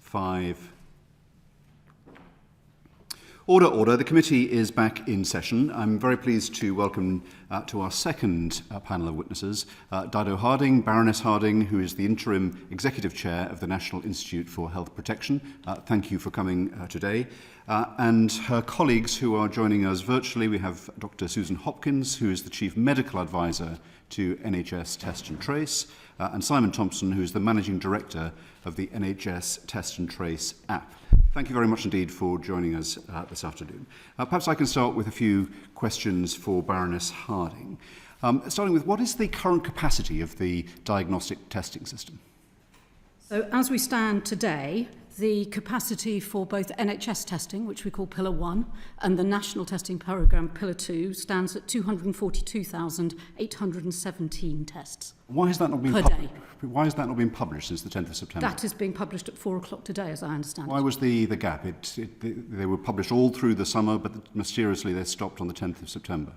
5. Order, order. The committee is back in session. I'm very pleased to welcome to our second panel of witnesses, Dido Harding, Baroness Harding, who is the interim executive chair of the National Institute for Health Protection. Thank you for coming today. And her colleagues who are joining us virtually. We have Dr. Susan Hopkins, who is the chief medical advisor to NHS Test and Trace, and Simon Thompson, who is the managing director of the NHS Test and Trace app. Thank you very much indeed for joining us this afternoon. Perhaps I can start with a few questions for Baroness Harding. Starting with, what is the current capacity of the diagnostic testing system? So as we stand today, the capacity for both NHS testing, which we call Pillar 1, and the National Testing Programme Pillar 2 stands at 242,817 tests. Why has that not been per day. Why has that not been published since the 10th of September? That is being published at 4 o'clock today, as I understand. Why was the gap? They were published all through the summer, but mysteriously they stopped on the 10th of September.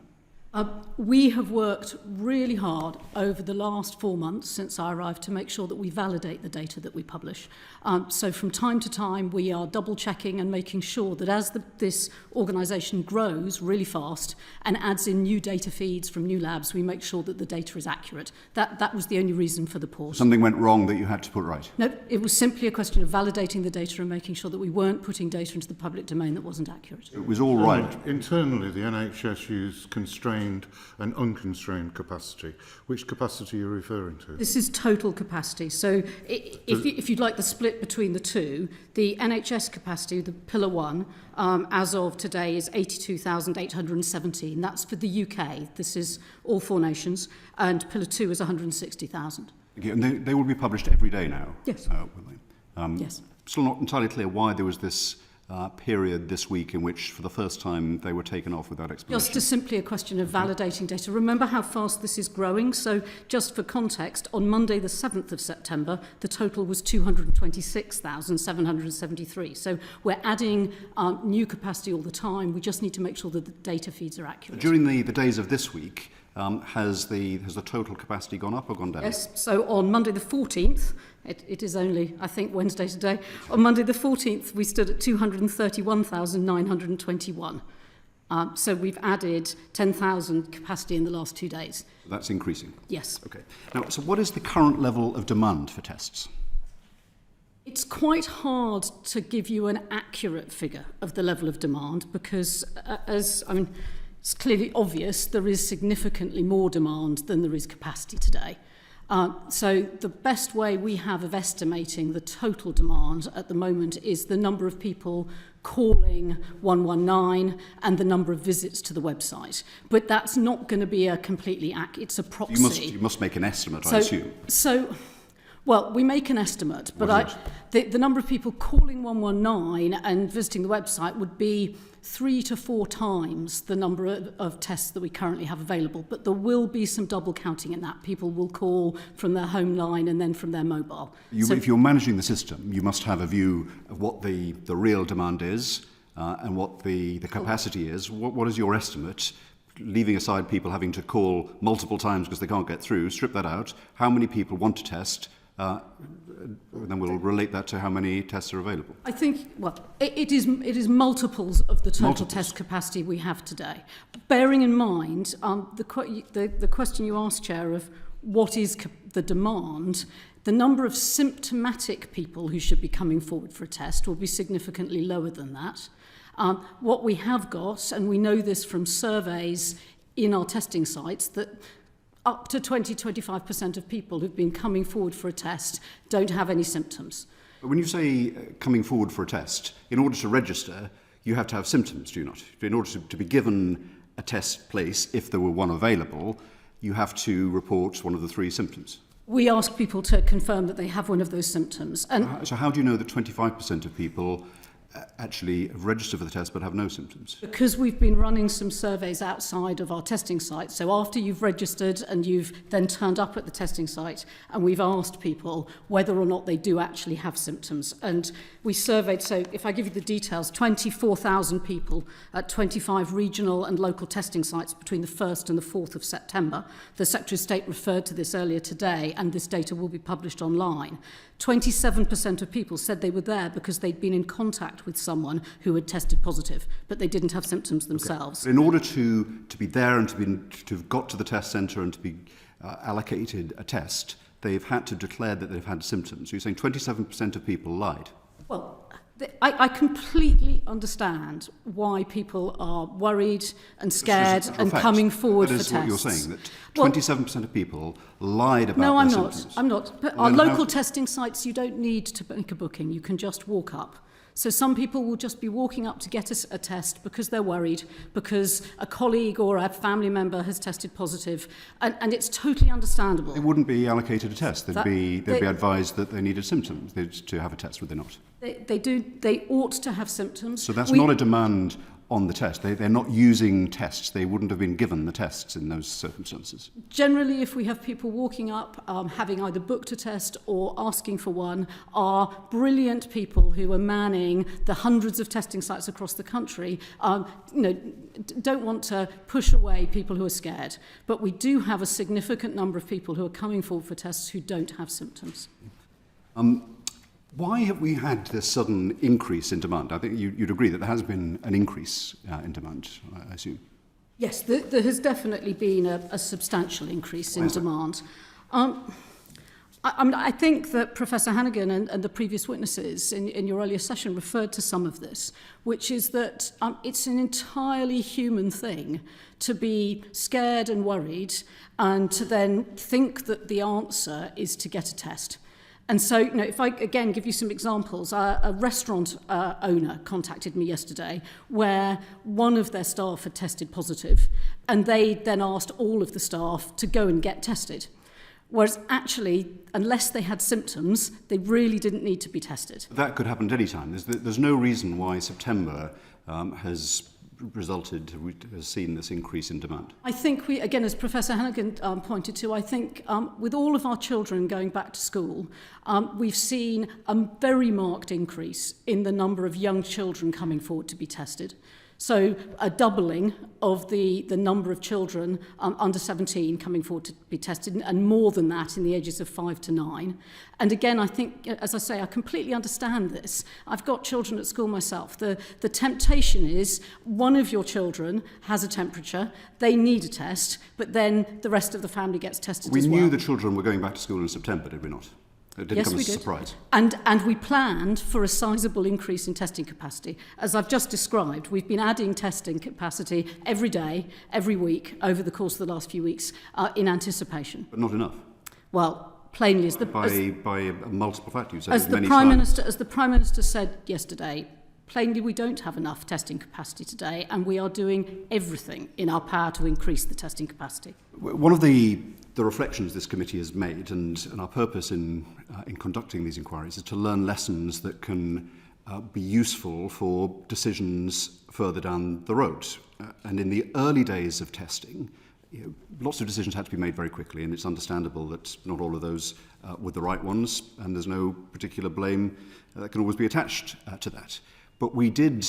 We have worked really hard over the last 4 months since I arrived to make sure that we validate the data that we publish. So from time to time, we are double-checking and making sure that as this organisation grows really fast and adds in new data feeds from new labs, we make sure that the data is accurate. That was the only reason for the pause. Something went wrong that you had to put right? No, it was simply a question of validating the data and making sure that we weren't putting data into the public domain that wasn't accurate. It was all right. Internally, the NHS used constrained and unconstrained capacity. Which capacity are you referring to? This is total capacity. So if you'd like the split between the two, the NHS capacity, the Pillar 1, as of today is 82,817. That's for the UK. This is all 4 nations. And Pillar 2 is 160,000. And they will be published every day now? Yes. Will they? Yes. Still not entirely clear why there was this period this week in which, for the first time, they were taken off without explanation. Just simply a question of validating data. Remember how fast this is growing. So just for context, on Monday the 7th of September, the total was 226,773. So we're adding new capacity all the time. We just need to make sure that the data feeds are accurate. During the days of this week, has the total capacity gone up or gone down? Yes, so on Monday the 14th, it is only, I think, Wednesday today, on Monday the 14th we stood at 231,921. So we've added 10,000 capacity in the last 2 days. That's increasing? Yes. Okay. Now, so what is the current level of demand for tests? It's quite hard to give you an accurate figure of the level of demand because, it's clearly obvious there is significantly more demand than there is capacity today. So the best way we have of estimating the total demand at the moment is the number of people calling 119 and the number of visits to the website. But that's not going to be a completely accurate, it's a proxy. You must make an estimate, I assume. Well, we make an estimate, but the number of people calling 119 and visiting the website would be 3 to 4 times the number of tests that we currently have available. But there will be some double counting in that. People will call from their home line and then from their mobile. If you're managing the system, you must have a view of what the real demand is and what the capacity is. What is your estimate? Leaving aside people having to call multiple times because they can't get through, strip that out. How many people want to test? Then we'll relate that to how many tests are available. I think, it is multiples of the total test capacity we have today. Bearing in mind the question you asked, Chair, of what is the demand, the number of symptomatic people who should be coming forward for a test will be significantly lower than that. What we have got, and we know this from surveys in our testing sites, that up to 20-25% of people who've been coming forward for a test don't have any symptoms. When you say coming forward for a test, in order to register, you have to have symptoms, do you not? In order to be given a test place, if there were one available, you have to report one of the 3 symptoms. We ask people to confirm that they have one of those symptoms. So how do you know that 25% of people actually register for the test but have no symptoms? Because we've been running some surveys outside of our testing site. So after you've registered and you've then turned up at the testing site, and we've asked people whether or not they do actually have symptoms. And we surveyed, so if I give you the details, 24,000 people at 25 regional and local testing sites between the 1st and the 4th of September. The Secretary of State referred to this earlier today, and this data will be published online. 27% of people said they were there because they'd been in contact with someone who had tested positive, but they didn't have symptoms themselves. Okay. In order to be there and to have got to the test centre and to be allocated a test, they've had to declare that they've had symptoms. So you're saying 27% of people lied? Well, I completely understand why people are worried and scared and coming forward for tests. That is what you're saying, that 27% of people lied about their symptoms. No, I'm not. But our local testing sites, you don't need to make a booking. You can just walk up. So some people will just be walking up to get a test because they're worried, because a colleague or a family member has tested positive, and it's totally understandable. They wouldn't be allocated a test. They'd be advised that they needed symptoms to have a test, would they not? They ought to have symptoms. So that's not a demand on the test. They're not using tests. They wouldn't have been given the tests in those circumstances. Generally, if we have people walking up, having either booked a test or asking for one, are brilliant people who are manning the hundreds of testing sites across the country, don't want to push away people who are scared. But we do have a significant number of people who are coming forward for tests who don't have symptoms. Why have we had this sudden increase in demand? I think you'd agree that there has been an increase in demand, I assume. Yes, there has definitely been a substantial increase in demand. I think that Professor Hannigan and the previous witnesses in your earlier session referred to some of this, which is that it's an entirely human thing to be scared and worried and to then think that the answer is to get a test. And so, if I, again, give you some examples, a restaurant owner contacted me yesterday where one of their staff had tested positive, and they then asked all of the staff to go and get tested. Whereas actually, unless they had symptoms, they really didn't need to be tested. That could happen at any time. There's no reason why September has seen this increase in demand. I think we, again, as Professor Hannigan pointed to, I think with all of our children going back to school, we've seen a very marked increase in the number of young children coming forward to be tested. So a doubling of the number of children under 17 coming forward to be tested, and more than that in the ages of 5 to 9. And again, I think, as I say, I completely understand this. I've got children at school myself. The temptation is one of your children has a temperature, they need a test, but then the rest of the family gets tested as well. We knew the children were going back to school in September, did we not? It didn't come as a surprise. And we planned for a sizable increase in testing capacity. As I've just described, we've been adding testing capacity every day, every week, over the course of the last few weeks, in anticipation. But not enough. Well, plainly, by a multiple factors. As the Prime Minister said yesterday, plainly we don't have enough testing capacity today, and we are doing everything in our power to increase the testing capacity. One of the reflections this committee has made, and our purpose in conducting these inquiries, is to learn lessons that can be useful for decisions further down the road. And in the early days of testing, lots of decisions had to be made very quickly, and it's understandable that not all of those were the right ones, and there's no particular blame that can always be attached to that. But we did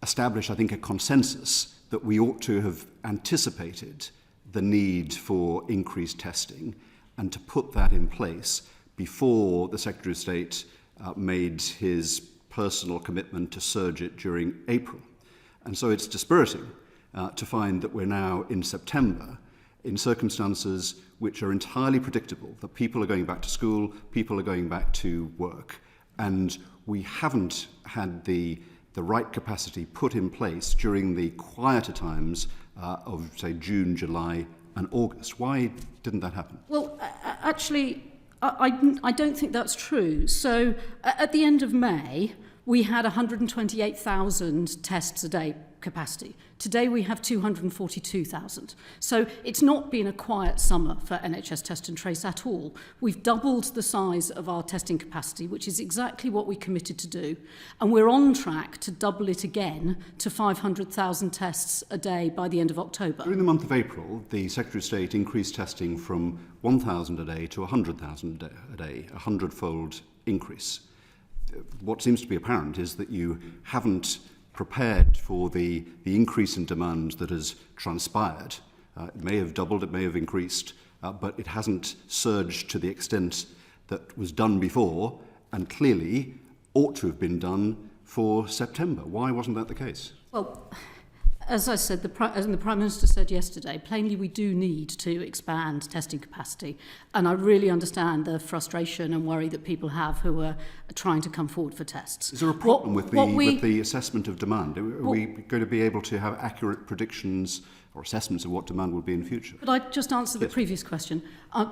establish, I think, a consensus that we ought to have anticipated the need for increased testing and to put that in place before the Secretary of State made his personal commitment to surge it during April. And so it's dispiriting to find that we're now in September in circumstances which are entirely predictable, that people are going back to school, people are going back to work, and we haven't had the right capacity put in place during the quieter times of, say, June, July and August. Why didn't that happen? Well, actually, I don't think that's true. So at the end of May, we had 128,000 tests a day capacity. Today we have 242,000. So it's not been a quiet summer for NHS Test and Trace at all. We've doubled the size of our testing capacity, which is exactly what we committed to do. And we're on track to double it again to 500,000 tests a day by the end of October. During the month of April, the Secretary of State increased testing from 1,000 a day to 100,000 a day, a 100-fold increase. What seems to be apparent is that you haven't prepared for the increase in demand that has transpired. It may have doubled, it may have increased, but it hasn't surged to the extent that was done before, and clearly ought to have been done for September. Why wasn't that the case? Well, as I said, as the Prime Minister said yesterday, plainly we do need to expand testing capacity. And I really understand the frustration and worry that people have who are trying to come forward for tests. Is there a problem with the assessment of demand? Are we going to be able to have accurate predictions or assessments of what demand will be in the future? Could I just answer the previous question?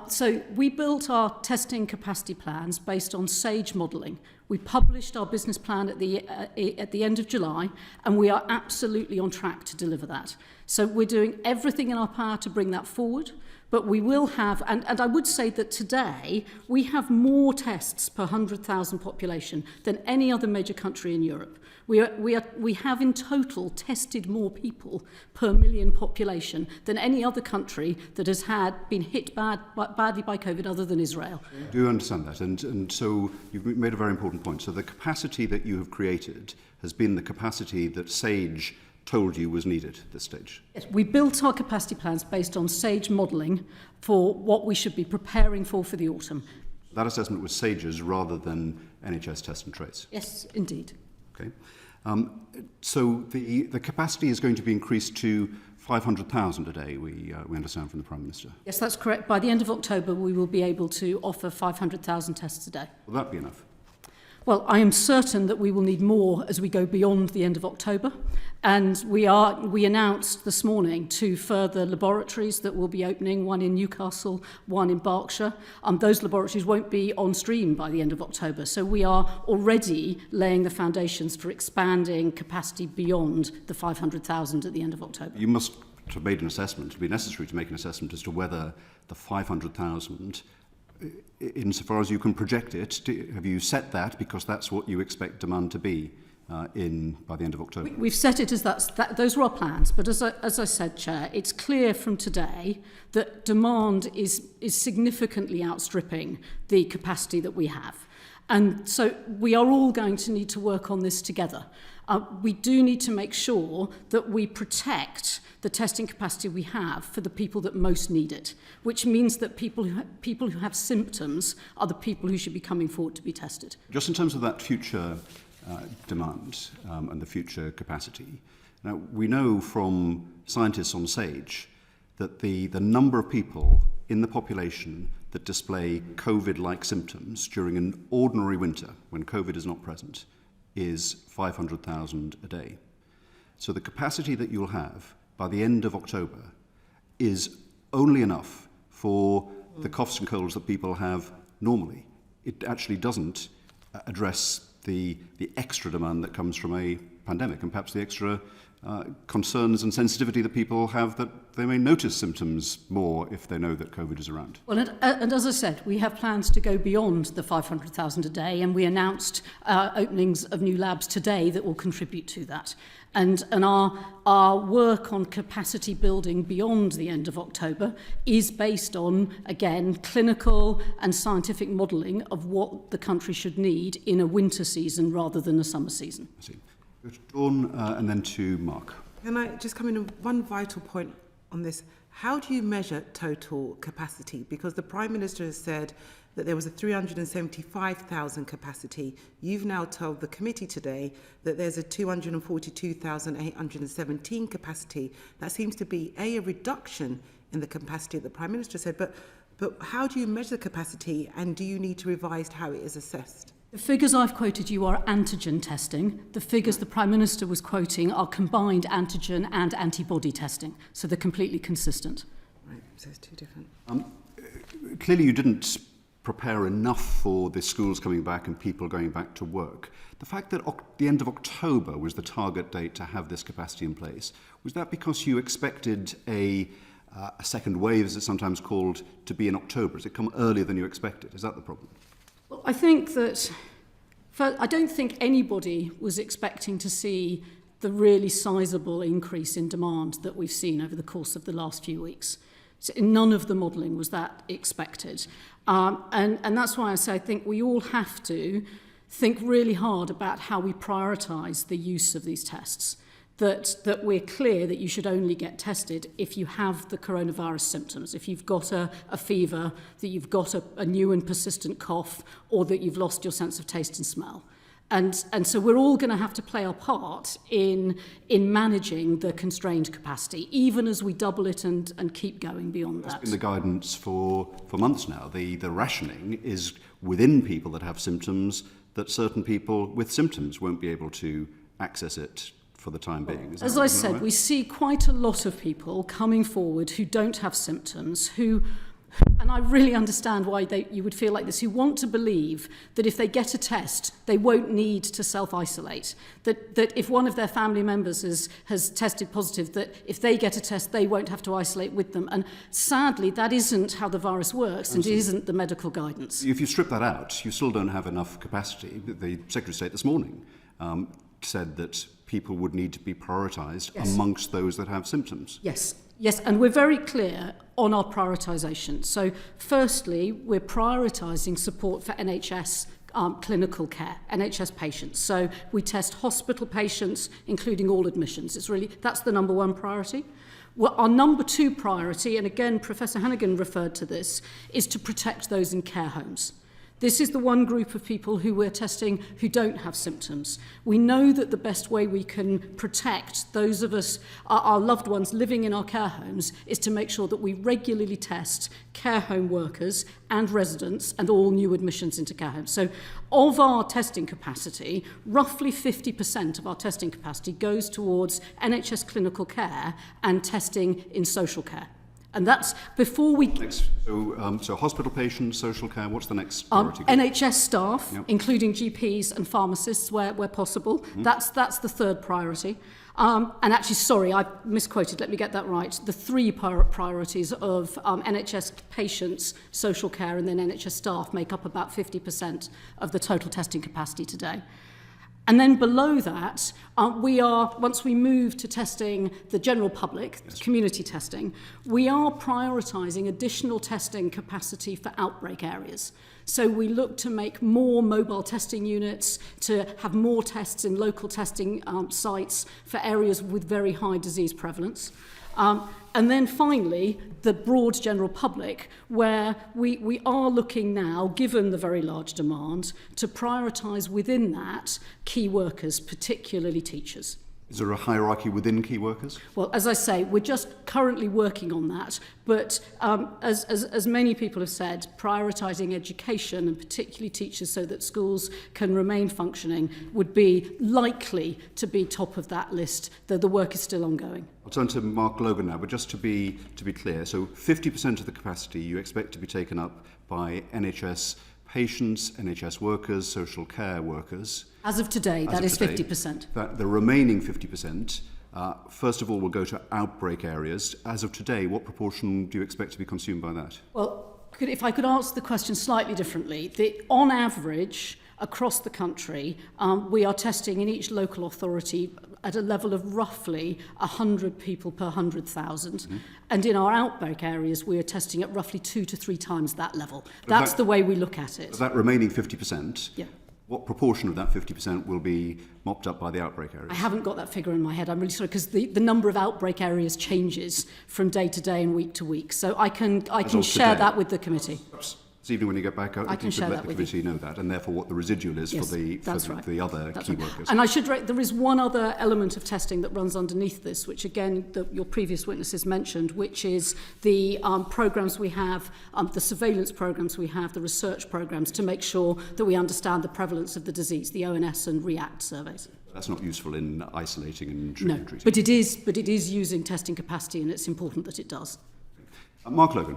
So we built our testing capacity plans based on SAGE modelling. We published our business plan at the end of July, and we are absolutely on track to deliver that. So we're doing everything in our power to bring that forward, but we will have, and I would say that today we have more tests per 100,000 population than any other major country in Europe. We have in total tested more people per million population than any other country that has been hit badly by COVID other than Israel. I do understand that, and so you've made a very important point. So the capacity that you have created has been the capacity that SAGE told you was needed at this stage. Yes, we built our capacity plans based on SAGE modelling for what we should be preparing for the autumn. That assessment was SAGE's rather than NHS Test and Trace? Yes, indeed. Okay. So the capacity is going to be increased to 500,000 a day, we understand from the Prime Minister. Yes, that's correct. By the end of October, we will be able to offer 500,000 tests a day. Will that be enough? Well, I am certain that we will need more as we go beyond the end of October. And we announced this morning 2 further laboratories that will be opening, one in Newcastle, one in Berkshire. Those laboratories won't be on stream by the end of October. So we are already laying the foundations for expanding capacity beyond the 500,000 at the end of October. You must have made an assessment, it would be necessary to make an assessment as to whether the 500,000, insofar as you can project it, have you set that because that's what you expect demand to be by the end of October? We've set it as those are our plans, but as I said, Chair, it's clear from today that demand is significantly outstripping the capacity that we have. And so we are all going to need to work on this together. We do need to make sure that we protect the testing capacity we have for the people that most need it, which means that people who have symptoms are the people who should be coming forward to be tested. Just in terms of that future demand and the future capacity, now we know from scientists on SAGE that the number of people in the population that display COVID-like symptoms during an ordinary winter, when COVID is not present, is 500,000 a day. So the capacity that you'll have by the end of October is only enough for the coughs and colds that people have normally. It actually doesn't address the extra demand that comes from a pandemic, and perhaps the extra concerns and sensitivity that people have, that they may notice symptoms more if they know that COVID is around. Well, and as I said, we have plans to go beyond the 500,000 a day, and we announced openings of new labs today that will contribute to that. And our work on capacity building beyond the end of October is based on, again, clinical and scientific modelling of what the country should need in a winter season rather than a summer season. I see. Go to Dawn and then to Mark. Can I just come in on one vital point on this? How do you measure total capacity? Because the Prime Minister has said that there was a 375,000 capacity. You've now told the committee today that there's a 242,817 capacity. That seems to be a reduction in the capacity that the Prime Minister said. But how do you measure the capacity, and do you need to revise how it is assessed? The figures I've quoted you are antigen testing. The figures the Prime Minister was quoting are combined antigen and antibody testing. So they're completely consistent. Right, so it's 2 different. Clearly you didn't prepare enough for the schools coming back and people going back to work. The fact that the end of October was the target date to have this capacity in place, was that because you expected a second wave, as it's sometimes called, to be in October? Has it come earlier than you expected? Is that the problem? Well, I think that I don't think anybody was expecting to see the really sizable increase in demand that we've seen over the course of the last few weeks. So none of the modelling was that expected. And that's why I say I think we all have to think really hard about how we prioritise the use of these tests. That we're clear that you should only get tested if you have the coronavirus symptoms, if you've got a fever, that you've got a new and persistent cough, or that you've lost your sense of taste and smell. And so we're all going to have to play our part in managing the constrained capacity, even as we double it and keep going beyond that. That's been the guidance for months now. The rationing is within people that have symptoms, that certain people with symptoms won't be able to access it for the time being. As I said, we see quite a lot of people coming forward who don't have symptoms, and I really understand why you would feel like this, who want to believe that if they get a test, they won't need to self-isolate, that if one of their family members has tested positive, that if they get a test, they won't have to isolate with them. And sadly, that isn't how the virus works, and it isn't the medical guidance. If you strip that out, you still don't have enough capacity. The Secretary of State this morning said that people would need to be prioritised amongst those that have symptoms. Yes, and we're very clear on our prioritisation. So firstly, we're prioritising support for NHS clinical care, NHS patients. So we test hospital patients, including all admissions. That's the number one priority. Well, our number two priority, and again, Professor Hannigan referred to this, is to protect those in care homes. This is the one group of people who we're testing who don't have symptoms. We know that the best way we can protect those of us, our loved ones living in our care homes, is to make sure that we regularly test care home workers and residents and all new admissions into care homes. So of our testing capacity, roughly 50% of our testing capacity goes towards NHS clinical care and testing in social care. And that's before we... So hospital patients, social care, what's the next priority? NHS staff, including GPs and pharmacists where possible. Mm-hmm. That's the third priority. And actually, sorry, I misquoted. Let me get that right. The three priorities of NHS patients, social care, and then NHS staff make up about 50% of the total testing capacity today. And then below that, once we move to testing the general public, community testing, we are prioritising additional testing capacity for outbreak areas. So we look to make more mobile testing units, to have more tests in local testing sites for areas with very high disease prevalence. And then finally, the broad general public, where we are looking now, given the very large demand, to prioritise within that key workers, particularly teachers. Is there a hierarchy within key workers? Well, as I say, we're just currently working on that. But as many people have said, prioritising education, and particularly teachers, so that schools can remain functioning, would be likely to be top of that list, though the work is still ongoing. I'll turn to Mark Logan now, but just to be clear, so 50% of the capacity you expect to be taken up by NHS patients, NHS workers, social care workers. As of today, that is 50%. That the remaining 50%, first of all, will go to outbreak areas. As of today, what proportion do you expect to be consumed by that? Well, if I could answer the question slightly differently, on average, across the country, we are testing in each local authority at a level of roughly 100 people per 100,000. Mm-hmm. And in our outbreak areas, we are testing at roughly 2 to 3 times that level. That's the way we look at it. That remaining 50%, yeah. What proportion of that 50% will be mopped up by the outbreak areas? I haven't got that figure in my head. I'm really sorry, because the number of outbreak areas changes from day to day and week to week. So I can share that with the committee. This evening when you get back, I can share let that the committee know that, and therefore what the residual is for the other key workers. And I should there is one other element of testing that runs underneath this, which again your previous witnesses mentioned, which is the programmes we have, the surveillance programmes we have, the research programmes to make sure that we understand the prevalence of the disease, the ONS and REACT surveys. That's not useful in isolating and treating. No, but it is using testing capacity, and it's important that it does. Mark Logan.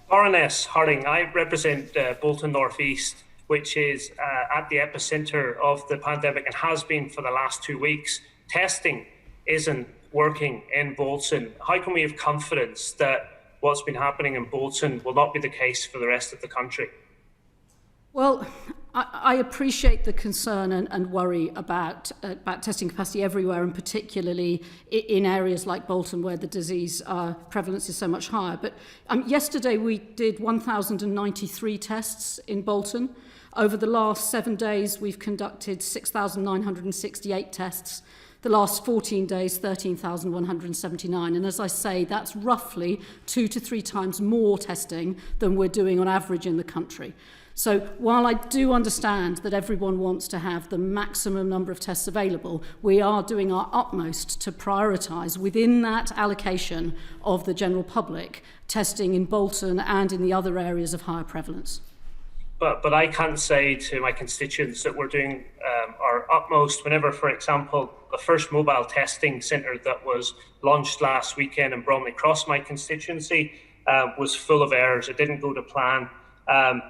Baroness Harding, I represent Bolton North East, which is at the epicentre of the pandemic and has been for the last 2 weeks. Testing isn't working in Bolton. How can we have confidence that what's been happening in Bolton will not be the case for the rest of the country? Well, I appreciate the concern and worry about testing capacity everywhere, and particularly in areas like Bolton where the disease prevalence is so much higher. But yesterday we did 1,093 tests in Bolton. Over the last 7 days, we've conducted 6,968 tests. The last 14 days, 13,179. And as I say, that's roughly 2 to 3 times more testing than we're doing on average in the country. So while I do understand that everyone wants to have the maximum number of tests available, we are doing our utmost to prioritise within that allocation of the general public testing in Bolton and in the other areas of higher prevalence. But I can't say to my constituents that we're doing our utmost whenever, for example, the first mobile testing centre that was launched last weekend in Bromley Cross, my constituency, was full of errors. It didn't go to plan.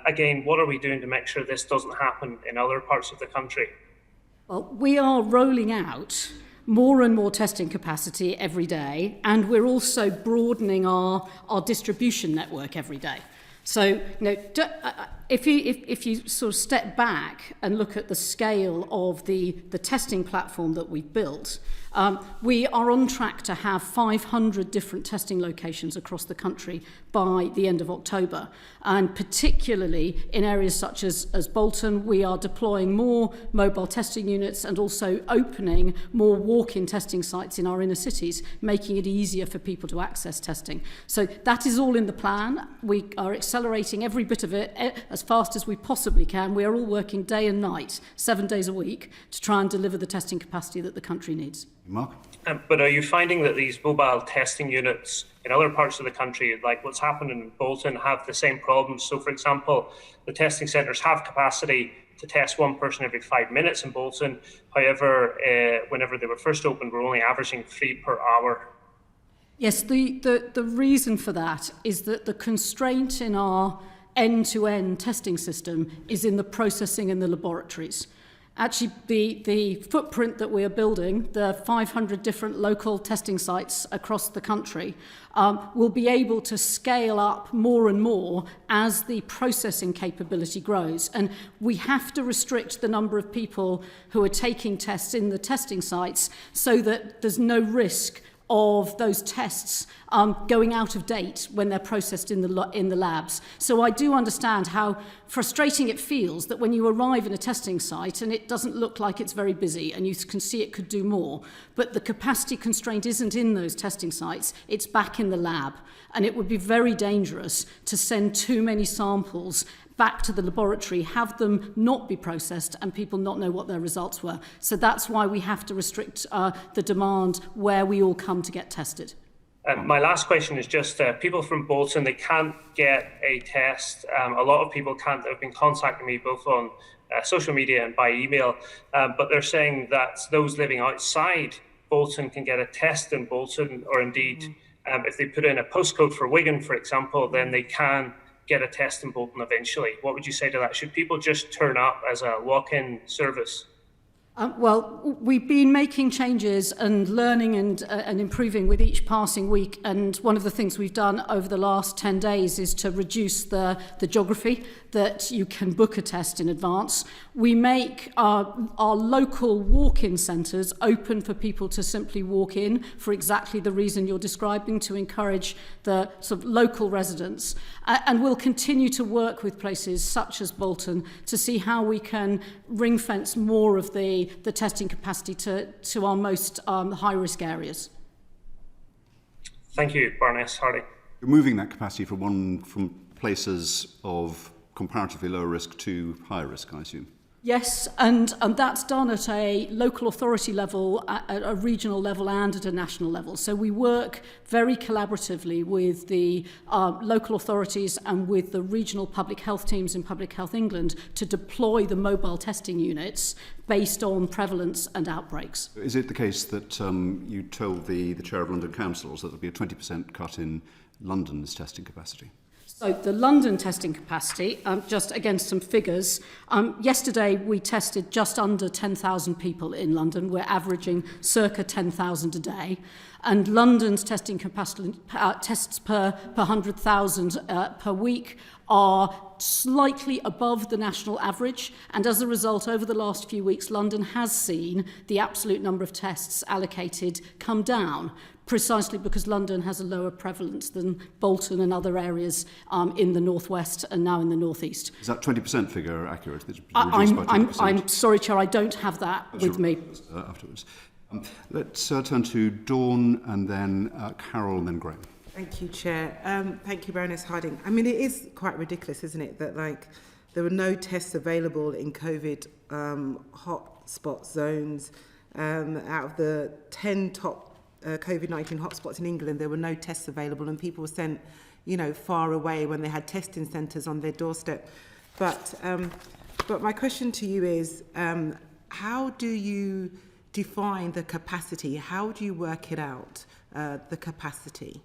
Again, what are we doing to make sure this doesn't happen in other parts of the country? Well, we are rolling out more and more testing capacity every day, and we're also broadening our distribution network every day. So, if you sort of step back and look at the scale of the testing platform that we've built, we are on track to have 500 different testing locations across the country by the end of October. And particularly in areas such as Bolton, we are deploying more mobile testing units and also opening more walk-in testing sites in our inner cities, making it easier for people to access testing. So that is all in the plan. We are accelerating every bit of it as fast as we possibly can. We are all working day and night, 7 days a week, to try and deliver the testing capacity that the country needs. Mark? But are you finding that these mobile testing units in other parts of the country, like what's happened in Bolton, have the same problems? So, for example, the testing centres have capacity to test one person every 5 minutes in Bolton. However, whenever they were first opened, we're only averaging 3 per hour. Yes, the reason for that is that the constraint in our end-to-end testing system is in the processing in the laboratories. Actually, the footprint that we are building, the 500 different local testing sites across the country, will be able to scale up more and more as the processing capability grows. And we have to restrict the number of people who are taking tests in the testing sites so that there's no risk of those tests going out of date when they're processed in the labs. So I do understand how frustrating it feels that when you arrive in a testing site and it doesn't look like it's very busy and you can see it could do more, but the capacity constraint isn't in those testing sites, it's back in the lab. And it would be very dangerous to send too many samples back to the laboratory, have them not be processed and people not know what their results were. So that's why we have to restrict the demand where we all come to get tested. My last question is just people from Bolton, they can't get a test. A lot of people can't. Have been contacting me both on social media and by email, but they're saying that those living outside Bolton can get a test in Bolton, or indeed if they put in a postcode for Wigan, for example, then they can get a test in Bolton eventually. What would you say to that? Should people just turn up as a walk-in service? Well, we've been making changes and learning and improving with each passing week. And one of the things we've done over the last 10 days is to reduce the geography that you can book a test in advance. We make our local walk-in centres open for people to simply walk in for exactly the reason you're describing, to encourage the sort of local residents. And we'll continue to work with places such as Bolton to see how we can ring fence more of the testing capacity to our most high-risk areas. Thank you, Baroness Harding. You're moving that capacity from places of comparatively lower risk to high risk, I assume. Yes, and that's done at a local authority level, at a regional level and at a national level. So we work very collaboratively with the local authorities and with the regional public health teams in Public Health England to deploy the mobile testing units based on prevalence and outbreaks. Is it the case that you told the Chair of London Councils that there will be a 20% cut in London's testing capacity? So the London testing capacity, just against some figures, yesterday we tested just under 10,000 people in London. We're averaging circa 10,000 a day. And London's testing capacity, tests per 100,000 per week are slightly above the national average. And as a result, over the last few weeks, London has seen the absolute number of tests allocated come down, precisely because London has a lower prevalence than Bolton and other areas in the northwest and now in the northeast. Is that 20% figure accurate? It's reduced by 20%? I'm sorry, Chair, I don't have that with me. Afterwards. Let's turn to Dawn and then Carol and then Graham. Thank you, Chair. Thank you, Baroness Harding. I mean, it is quite ridiculous, isn't it, that there were no tests available in COVID hotspot zones. Out of the 10 top COVID-19 hotspots in England, there were no tests available, and people were sent, far away when they had testing centres on their doorstep. But my question to you is, how do you define the capacity? How do you work it out, the capacity?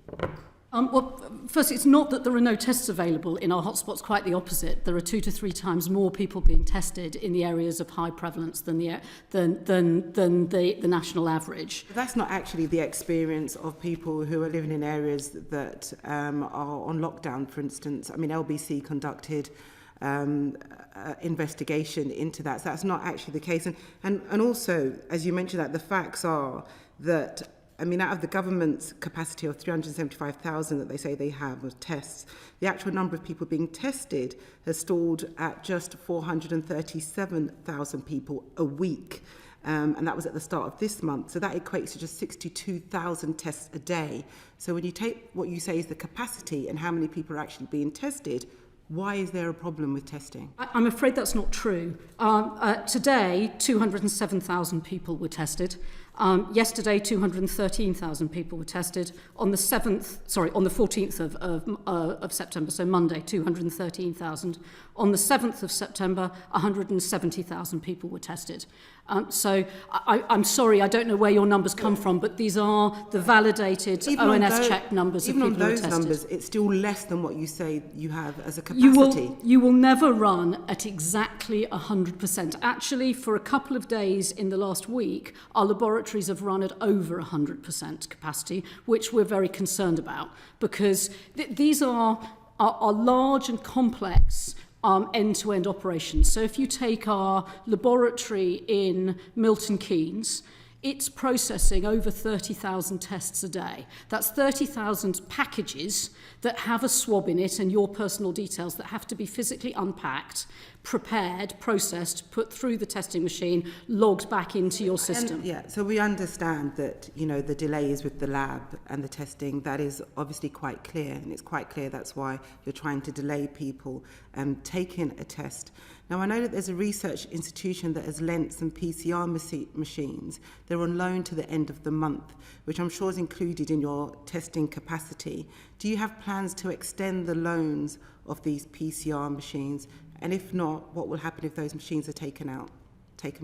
Well, first, it's not that there are no tests available in our hotspots, quite the opposite. There are 2 to 3 times more people being tested in the areas of high prevalence than the national average. But that's not actually the experience of people who are living in areas that are on lockdown, for instance. I mean, LBC conducted investigation into that. So that's not actually the case. And also, as you mentioned, that the facts are that, out of the government's capacity of 375,000 that they say they have of tests, the actual number of people being tested has stalled at just 437,000 people a week. And that was at the start of this month. So that equates to just 62,000 tests a day. So when you take what you say is the capacity and how many people are actually being tested, why is there a problem with testing? I'm afraid that's not true. Today, 207,000 people were tested. Yesterday, 213,000 people were tested. On the 14th of September, so Monday, 213,000. On the 7th of September, 170,000 people were tested. So I'm sorry, I don't know where your numbers come from, but these are the validated ONS-checked numbers of people who are tested. Even on those numbers, it's still less than what you say you have as a capacity. You will never run at exactly 100%. Actually, for a couple of days in the last week, our laboratories have run at over 100% capacity, which we're very concerned about, because these are large and complex end-to-end operations. So if you take our laboratory in Milton Keynes, it's processing over 30,000 tests a day. That's 30,000 packages that have a swab in it and your personal details that have to be physically unpacked, prepared, processed, put through the testing machine, logged back into your system. So we understand that, the delays with the lab and the testing, that is obviously quite clear, and it's quite clear that's why you're trying to delay people taking a test. Now, I know that there's a research institution that has lent some PCR machines. They're on loan to the end of the month, which I'm sure is included in your testing capacity. Do you have plans to extend the loans of these PCR machines? And if not, what will happen if those machines are taken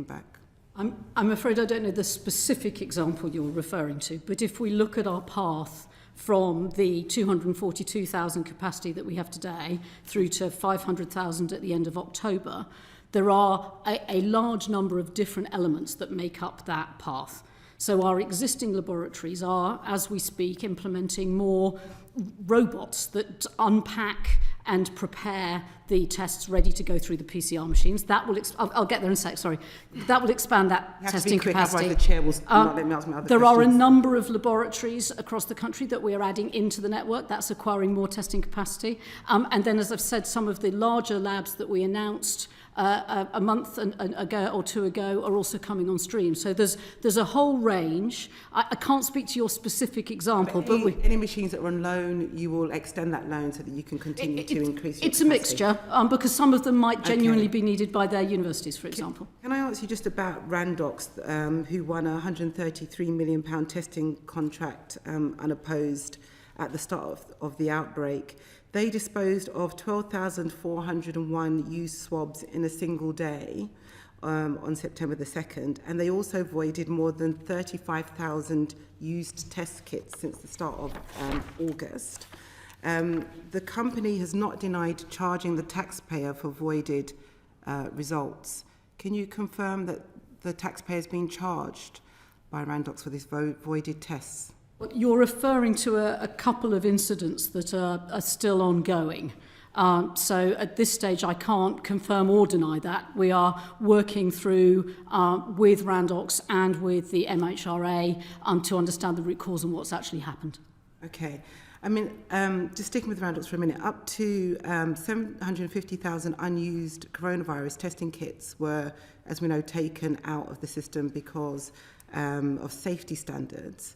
back? I'm afraid I don't know the specific example you're referring to, but if we look at our path from the 242,000 capacity that we have today through to 500,000 at the end of October, there are a large number of different elements that make up that path. So our existing laboratories are, as we speak, implementing more robots that unpack and prepare the tests ready to go through the PCR machines. That will I'll get there in a sec, sorry. That will expand that testing capacity. Otherwise the chair will not let me ask my other There questions. are a number of laboratories across the country that we are adding into the network. That's acquiring more testing capacity. And then, as I've said, some of the larger labs that we announced a month ago or two ago are also coming on stream. So there's a whole range. I can't speak to your specific example, but any machines that are on loan, you will extend that loan so that you can continue to increase your It's a capacity. mixture, because some of them might genuinely be needed by their universities, for example. Can I ask you just about Randox, who won a £133 million testing contract unopposed at the start of the outbreak? They disposed of 12,401 used swabs in a single day on September the 2nd, and they also voided more than 35,000 used test kits since the start of August. The company has not denied charging the taxpayer for voided results. Can you confirm that the taxpayer is being charged by Randox for these voided tests? You're referring to a couple of incidents that are still ongoing. So at this stage, I can't confirm or deny that. We are working through with Randox and with the MHRA to understand the root cause and what's actually happened. Okay. I mean, just sticking with Randox for a minute, up to 750,000 unused coronavirus testing kits were, as we know, taken out of the system because of safety standards.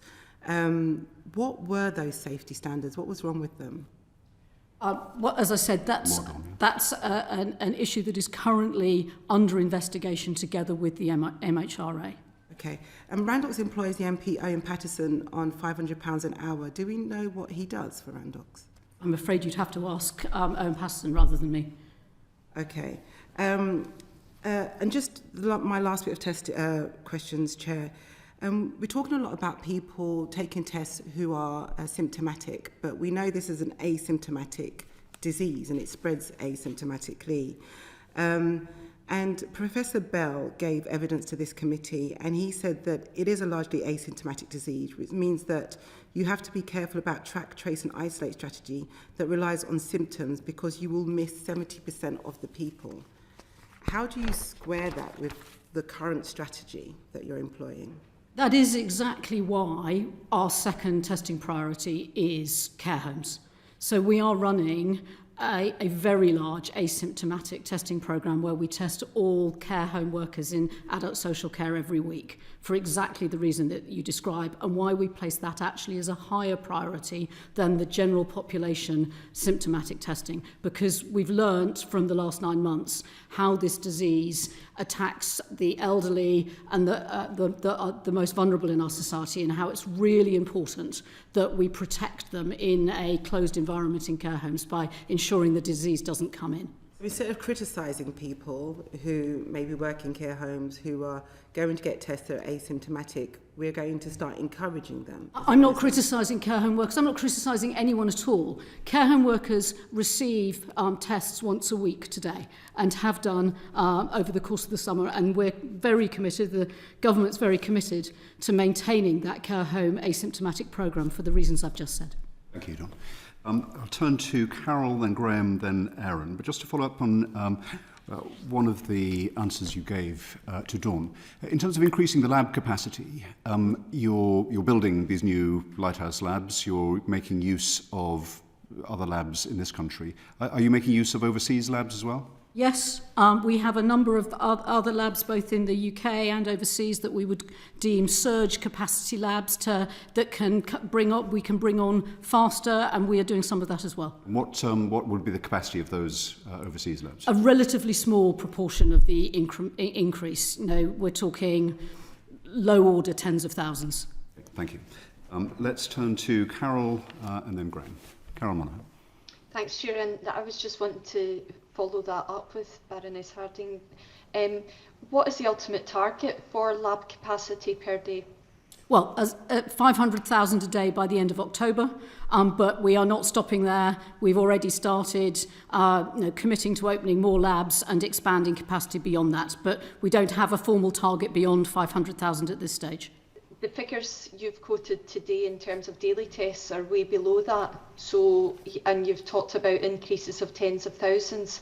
What were those safety standards? What was wrong with them? As I said, that's an issue that is currently under investigation together with the MHRA. Okay. And Randox employs the MP Owen Patterson on £500 an hour. Do we know what he does for Randox? I'm afraid you'd have to ask Owen Patterson rather than me. Okay. And just my last bit of questions, Chair. We're talking a lot about people taking tests who are symptomatic, but we know this is an asymptomatic disease and it spreads asymptomatically. And Professor Bell gave evidence to this committee, and he said that it is a largely asymptomatic disease, which means that you have to be careful about track, trace and isolate strategy that relies on symptoms because you will miss 70% of the people. How do you square that with the current strategy that you're employing? That is exactly why our second testing priority is care homes. So we are running a very large asymptomatic testing programme where we test all care home workers in adult social care every week for exactly the reason that you describe, and why we place that actually as a higher priority than the general population symptomatic testing, because we've learnt from the last 9 months how this disease attacks the elderly and the most vulnerable in our society, and how it's really important that we protect them in a closed environment in care homes by ensuring the disease doesn't come in. Instead of criticising people who maybe work in care homes who are going to get tests that are asymptomatic, we're going to start encouraging them. I'm not criticising care home workers. I'm not criticising anyone at all. Care home workers receive tests once a week today and have done over the course of the summer, and we're very committed, the government's very committed to maintaining that care home asymptomatic programme for the reasons I've just said. Thank you, Dawn. I'll turn to Carol, then Graham, then Aaron. But just to follow up on one of the answers you gave to Dawn, in terms of increasing the lab capacity, you're building these new lighthouse labs. You're making use of other labs in this country. Are you making use of overseas labs as well? Yes, we have a number of other labs both in the UK and overseas that we would deem surge capacity labs that we can bring on faster, and we are doing some of that as well. What would be the capacity of those overseas labs? A relatively small proportion of the increase. You know, we're talking low order tens of thousands. Thank you. Let's turn to Carol and then Graham. Carol Monaghan. Thanks, Chair. And I was just wanting to follow that up with Baroness Harding. What is the ultimate target for lab capacity per day? Well, 500,000 a day by the end of October, but we are not stopping there. We've already started committing to opening more labs and expanding capacity beyond that, but we don't have a formal target beyond 500,000 at this stage. The figures you've quoted today in terms of daily tests are way below that. So, and you've talked about increases of tens of thousands.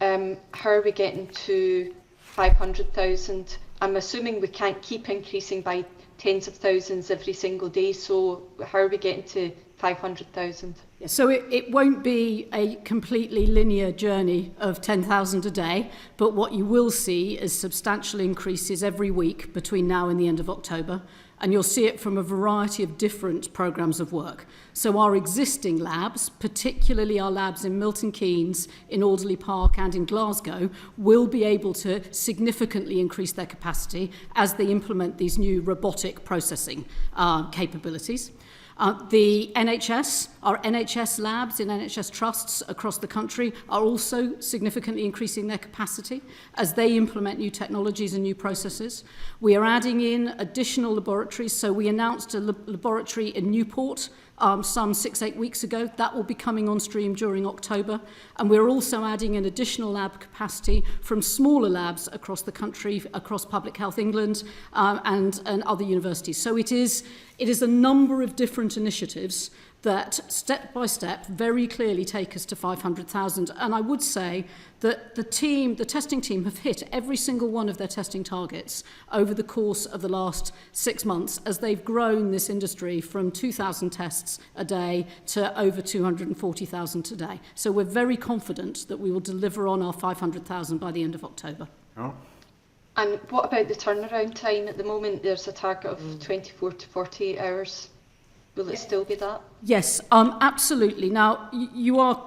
How are we getting to 500,000? I'm assuming we can't keep increasing by tens of thousands every single day. So how are we getting to 500,000? So it won't be a completely linear journey of 10,000 a day, but what you will see is substantial increases every week between now and the end of October. And you'll see it from a variety of different programmes of work. So our existing labs, particularly our labs in Milton Keynes, in Alderley Park and in Glasgow, will be able to significantly increase their capacity as they implement these new robotic processing capabilities. The NHS, our NHS labs in NHS trusts across the country are also significantly increasing their capacity as they implement new technologies and new processes. We are adding in additional laboratories, so we announced a laboratory in Newport some 6-8 weeks ago. That will be coming on stream during October. And we're also adding an additional lab capacity from smaller labs across the country, across Public Health England and other universities. So it is a number of different initiatives that step by step very clearly take us to 500,000. And I would say that the testing team have hit every single one of their testing targets over the course of the last 6 months as they've grown this industry from 2,000 tests a day to over 240,000 today. So we're very confident that we will deliver on our 500,000 by the end of October. Oh. And what about the turnaround time? At the moment, there's a target of 24 to 48 hours. Will it still be that? Yes, absolutely. Now, you are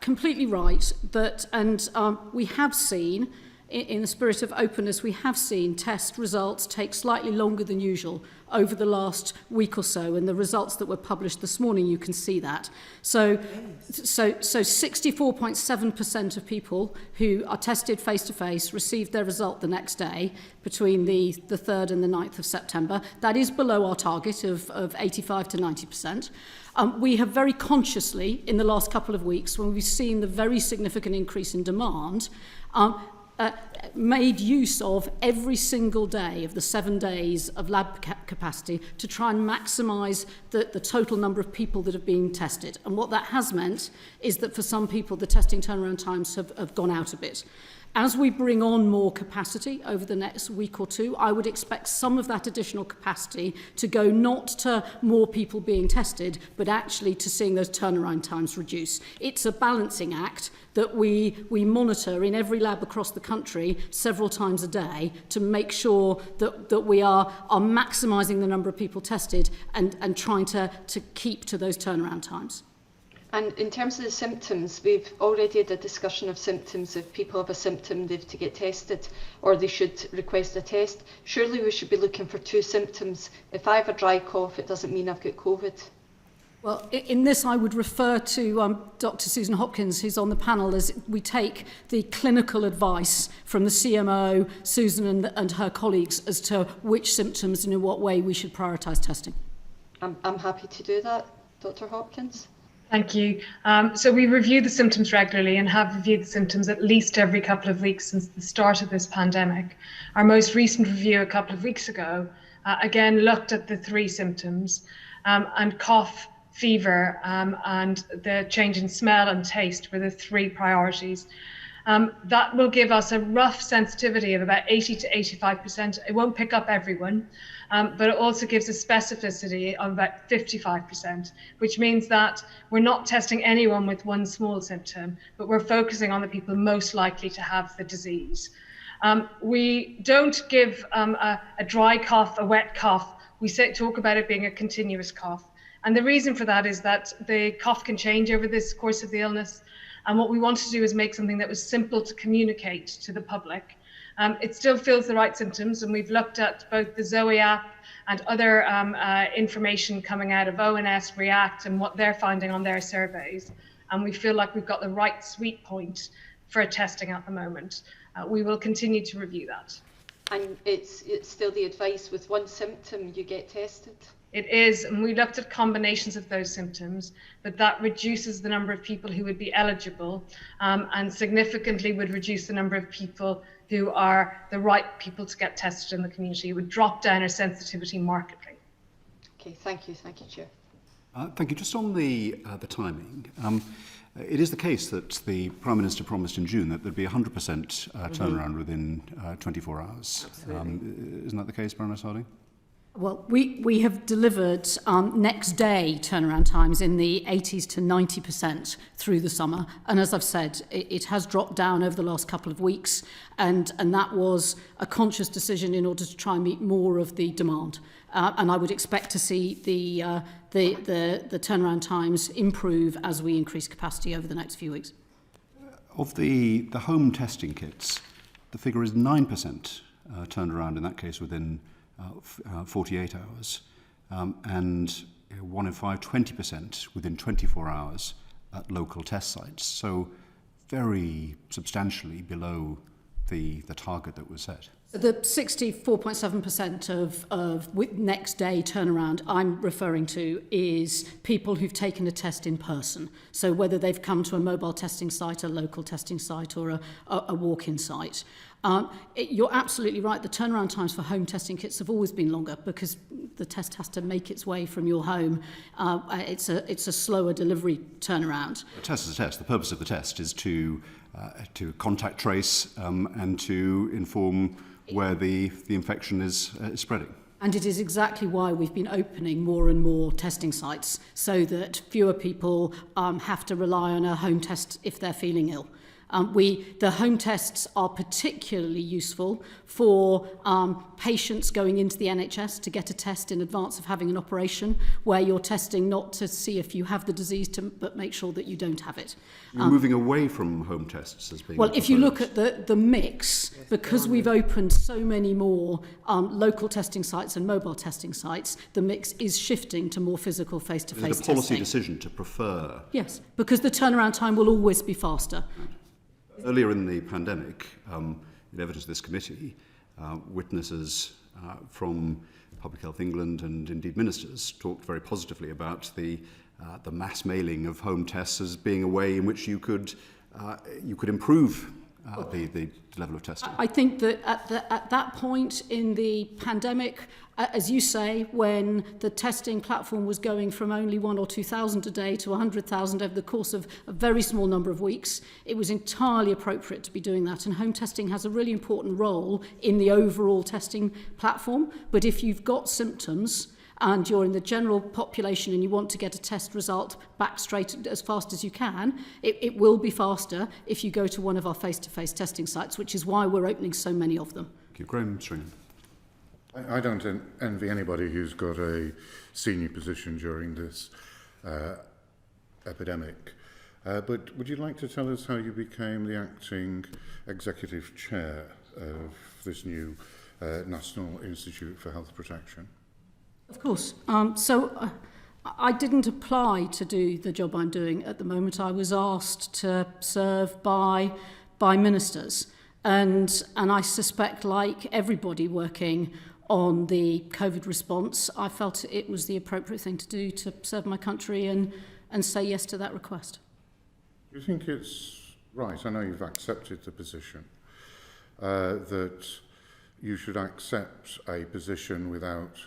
completely right that, and we have seen, in the spirit of openness, we have seen test results take slightly longer than usual over the last week or so, and the results that were published this morning, you can see that. So 64.7% of people who are tested face-to-face received their result the next day between the 3rd and the 9th of September. That is below our target of 85 to 90%. We have very consciously, in the last couple of weeks, when we've seen the very significant increase in demand, made use of every single day of the 7 days of lab capacity to try and maximise the total number of people that have been tested. And what that has meant is that for some people the testing turnaround times have gone out a bit. As we bring on more capacity over the next week or two, I would expect some of that additional capacity to go not to more people being tested, but actually to seeing those turnaround times reduce. It's a balancing act that we monitor in every lab across the country several times a day to make sure that we are maximising the number of people tested and trying to keep to those turnaround times. And in terms of the symptoms, we've already had a discussion of symptoms. If people have a symptom, they have to get tested or they should request a test. Surely we should be looking for 2 symptoms. If I have a dry cough, it doesn't mean I've got COVID. Well, in this, I would refer to Dr. Susan Hopkins, who's on the panel, as we take the clinical advice from the CMO, Susan and her colleagues, as to which symptoms and in what way we should prioritise testing. I'm happy to do that, Dr. Hopkins. Thank you. So we review the symptoms regularly and have reviewed the symptoms at least every couple of weeks since the start of this pandemic. Our most recent review a couple of weeks ago, again, looked at the 3 symptoms and cough, fever and the change in smell and taste were the 3 priorities. That will give us a rough sensitivity of about 80 to 85%. It won't pick up everyone, but it also gives a specificity of about 55%, which means that we're not testing anyone with one small symptom, but we're focusing on the people most likely to have the disease. We don't give a dry cough, a wet cough. We talk about it being a continuous cough. And the reason for that is that the cough can change over this course of the illness. And what we want to do is make something that was simple to communicate to the public. It still feels the right symptoms, and we've looked at both the Zoe app and other information coming out of ONS, React, and what they're finding on their surveys. And we feel like we've got the right sweet point for testing at the moment. We will continue to review that. And it's still the advice, with one symptom, you get tested? It is, and we looked at combinations of those symptoms, but that reduces the number of people who would be eligible and significantly would reduce the number of people who are the right people to get tested in the community. It would drop down our sensitivity markedly. Okay, thank you, Chair. Thank you. Just on the timing, it is the case that the Prime Minister promised in June that there'd be 100% turnaround within 24 hours. Isn't that the case, Baroness Harding? Well, we have delivered next day turnaround times in the 80s to 90% through the summer. And as I've said, it has dropped down over the last couple of weeks. And that was a conscious decision in order to try and meet more of the demand. And I would expect to see the turnaround times improve as we increase capacity over the next few weeks. Of the home testing kits, the figure is 9% turned around in that case within 48 hours, and 1 in 5, 20% within 24 hours at local test sites. So very substantially below the target that was set? The 64.7% of next day turnaround I'm referring to is people who've taken a test in person. So whether they've come to a mobile testing site, a local testing site, or a walk-in site. You're absolutely right. The turnaround times for home testing kits have always been longer because the test has to make its way from your home. It's a slower delivery turnaround. A test is a test. The purpose of the test is to contact trace and to inform where the infection is spreading. And it is exactly why we've been opening more and more testing sites so that fewer people have to rely on a home test if they're feeling ill. The home tests are particularly useful for patients going into the NHS to get a test in advance of having an operation, where you're testing not to see if you have the disease, but make sure that you don't have it. You're moving away from home tests as being... Well, if you look at the mix, because we've opened so many more local testing sites and mobile testing sites, the mix is shifting to more physical face-to-face testing. Is it a policy decision to prefer? Yes, because the turnaround time will always be faster. Earlier in the pandemic, in evidence of this committee, witnesses from Public Health England and indeed ministers talked very positively about the mass mailing of home tests as being a way in which you could improve the level of testing. I think that at that point in the pandemic, as you say, when the testing platform was going from only 1,000 or 2,000 a day to 100,000 over the course of a very small number of weeks, it was entirely appropriate to be doing that. And home testing has a really important role in the overall testing platform. But if you've got symptoms and you're in the general population and you want to get a test result back straight as fast as you can, it will be faster if you go to one of our face-to-face testing sites, which is why we're opening so many of them. Thank you. Graham Stringham. I don't envy anybody who's got a senior position during this epidemic. But would you like to tell us how you became the acting executive chair of this new National Institute for Health Protection? Of course. I didn't apply to do the job I'm doing at the moment. I was asked to serve by ministers. And I suspect, like everybody working on the COVID response, I felt it was the appropriate thing to do to serve my country and say yes to that request. Do you think it's right, I know you've accepted the position, that you should accept a position without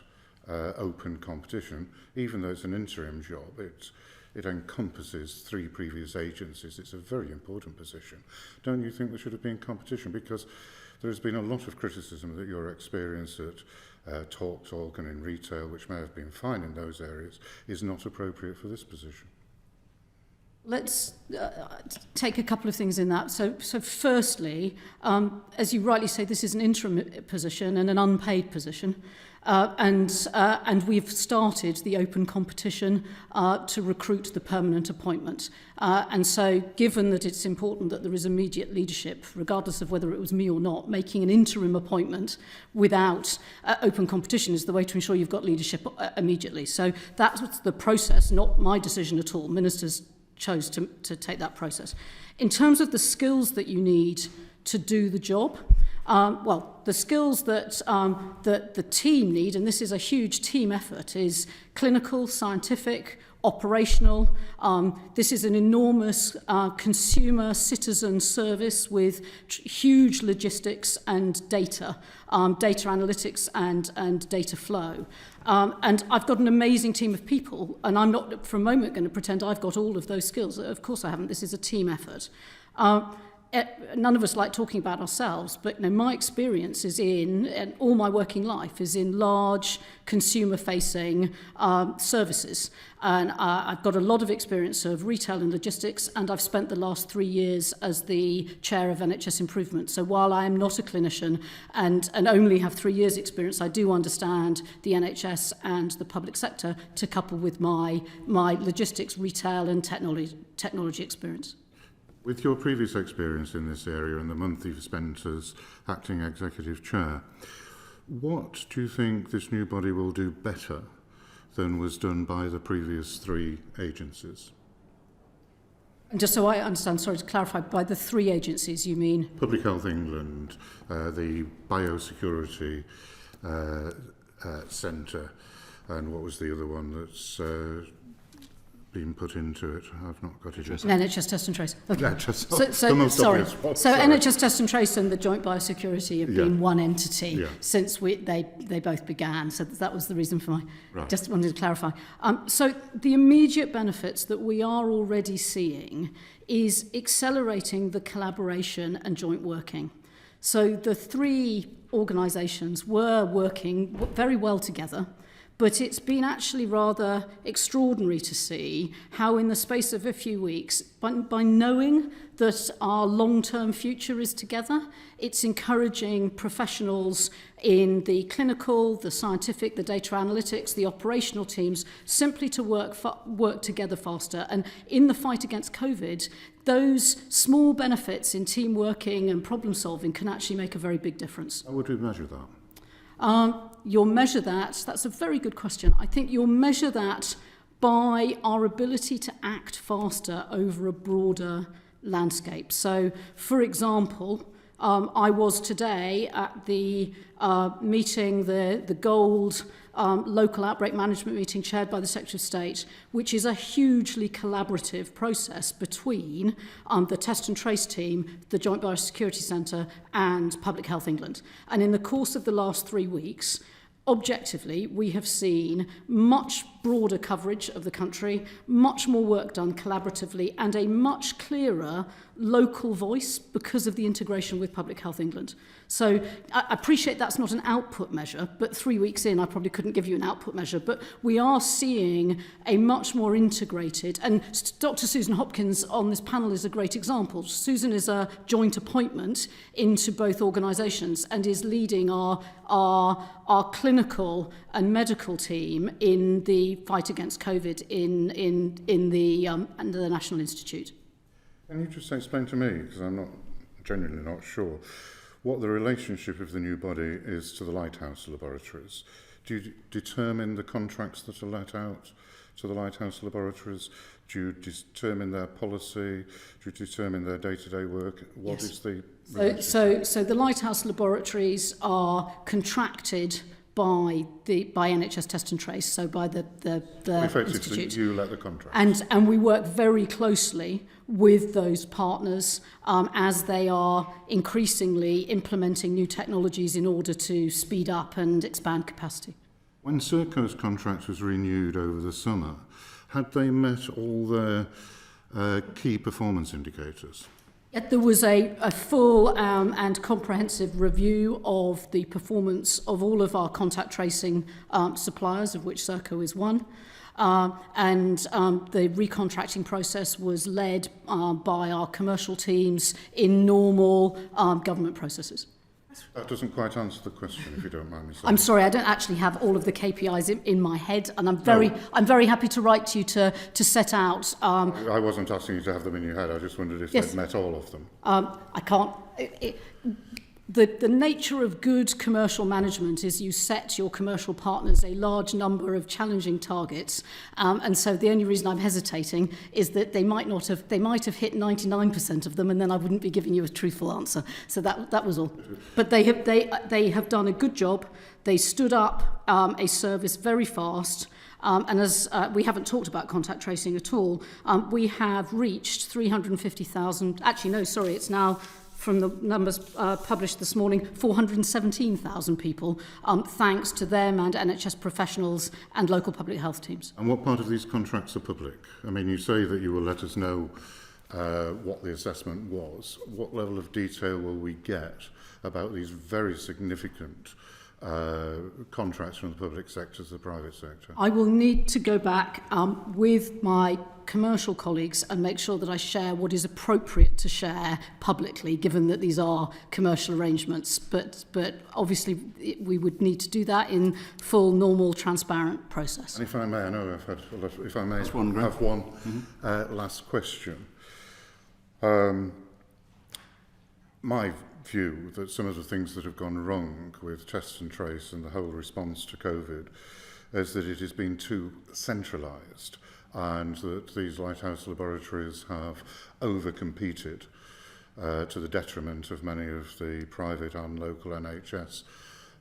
open competition, even though it's an interim job? It encompasses 3 previous agencies. It's a very important position. Don't you think there should have been competition? Because there has been a lot of criticism that your experience at Talk and in retail, which may have been fine in those areas, is not appropriate for this position. Let's take a couple of things in that. So firstly, as you rightly say, this is an interim position and an unpaid position. And we've started the open competition to recruit the permanent appointment. And so given that it's important that there is immediate leadership, regardless of whether it was me or not, making an interim appointment without open competition is the way to ensure you've got leadership immediately. So that's the process, not my decision at all. Ministers chose to take that process. In terms of the skills that you need to do the job, the skills that the team need, and this is a huge team effort, is clinical, scientific, operational. This is an enormous consumer citizen service with huge logistics and data analytics and data flow. And I've got an amazing team of people, and I'm not for a moment going to pretend I've got all of those skills. Of course I haven't. This is a team effort. None of us like talking about ourselves, but my experience is and all my working life is in large consumer-facing services. And I've got a lot of experience of retail and logistics, and I've spent the last 3 years as the chair of NHS Improvement. So while I am not a clinician and only have 3 years' experience, I do understand the NHS and the public sector to couple with my logistics, retail and technology experience. With your previous experience in this area and the month you've spent as acting executive chair, what do you think this new body will do better than was done by the previous 3 agencies? And just so I understand, sorry to clarify, by the three agencies you mean? Public Health England, the Biosecurity Centre, and what was the other one that's been put into it? I've not got it. NHS Test and Trace. Okay. NHS, So the most sorry. obvious one, So sorry. NHS Test and Trace and the Joint Biosecurity have been one entity since they both began. So that was the reason for my... Right. Just wanted to clarify. So the immediate benefits that we are already seeing is accelerating the collaboration and joint working. So the three organisations were working very well together, but it's been actually rather extraordinary to see how in the space of a few weeks, by knowing that our long-term future is together, it's encouraging professionals in the clinical, the scientific, the data analytics, the operational teams simply to work together faster. And in the fight against COVID, those small benefits in team working and problem solving can actually make a very big difference. How would we measure that? You'll measure that's a very good question. I think you'll measure that by our ability to act faster over a broader landscape. So, for example, I was today at the meeting, the Gold local outbreak management meeting chaired by the Secretary of State, which is a hugely collaborative process between the Test and Trace team, the Joint Biosecurity Centre and Public Health England. And in the course of the last 3 weeks, objectively, we have seen much broader coverage of the country, much more work done collaboratively, and a much clearer local voice because of the integration with Public Health England. So I appreciate that's not an output measure, but 3 weeks in, I probably couldn't give you an output measure, but we are seeing a much more integrated, and Dr. Susan Hopkins on this panel is a great example. Susan is a joint appointment into both organisations and is leading our clinical and medical team in the fight against COVID in the National Institute. Can you just explain to me, because I'm genuinely not sure, what the relationship of the new body is to the Lighthouse laboratories? Do you determine the contracts that are let out to the Lighthouse laboratories? Do you determine their policy? Do you determine their day-to-day work? What is the relationship? So the Lighthouse laboratories are contracted by NHS Test and Trace, so by the Effectively, institute. you let the contract. And we work very closely with those partners as they are increasingly implementing new technologies in order to speed up and expand capacity. When Serco's contract was renewed over the summer, had they met all their key performance indicators? There was a full and comprehensive review of the performance of all of our contact tracing suppliers, of which Serco is one. And the recontracting process was led by our commercial teams in normal government processes. That doesn't quite answer the question, if you don't mind me saying. I'm sorry, I don't actually have all of the KPIs in my head, and I'm very happy to write to you to set out. I wasn't asking you to have them in your head. I just wondered if they'd met all of them. I can't. The nature of good commercial management is you set your commercial partners a large number of challenging targets, and so the only reason I'm hesitating is that they might have hit 99% of them, and then I wouldn't be giving you a truthful answer. So that was all. But they have done a good job. They stood up a service very fast. And as we haven't talked about contact tracing at all, we have reached 350,000. Actually, no, sorry, it's now, from the numbers published this morning, 417,000 people, thanks to them and NHS professionals and local public health teams. And what part of these contracts are public? I mean, you say that you will let us know what the assessment was. What level of detail will we get about these very significant contracts from the public sector to the private sector? I will need to go back with my commercial colleagues and make sure that I share what is appropriate to share publicly, given that these are commercial arrangements. But obviously we would need to do that in full, normal, transparent process. And if I may, I know I've had a lot, if I may have one last question. My view that some of the things that have gone wrong with Test and Trace and the whole response to COVID is that it has been too centralised and that these lighthouse laboratories have over-competed to the detriment of many of the private and local NHS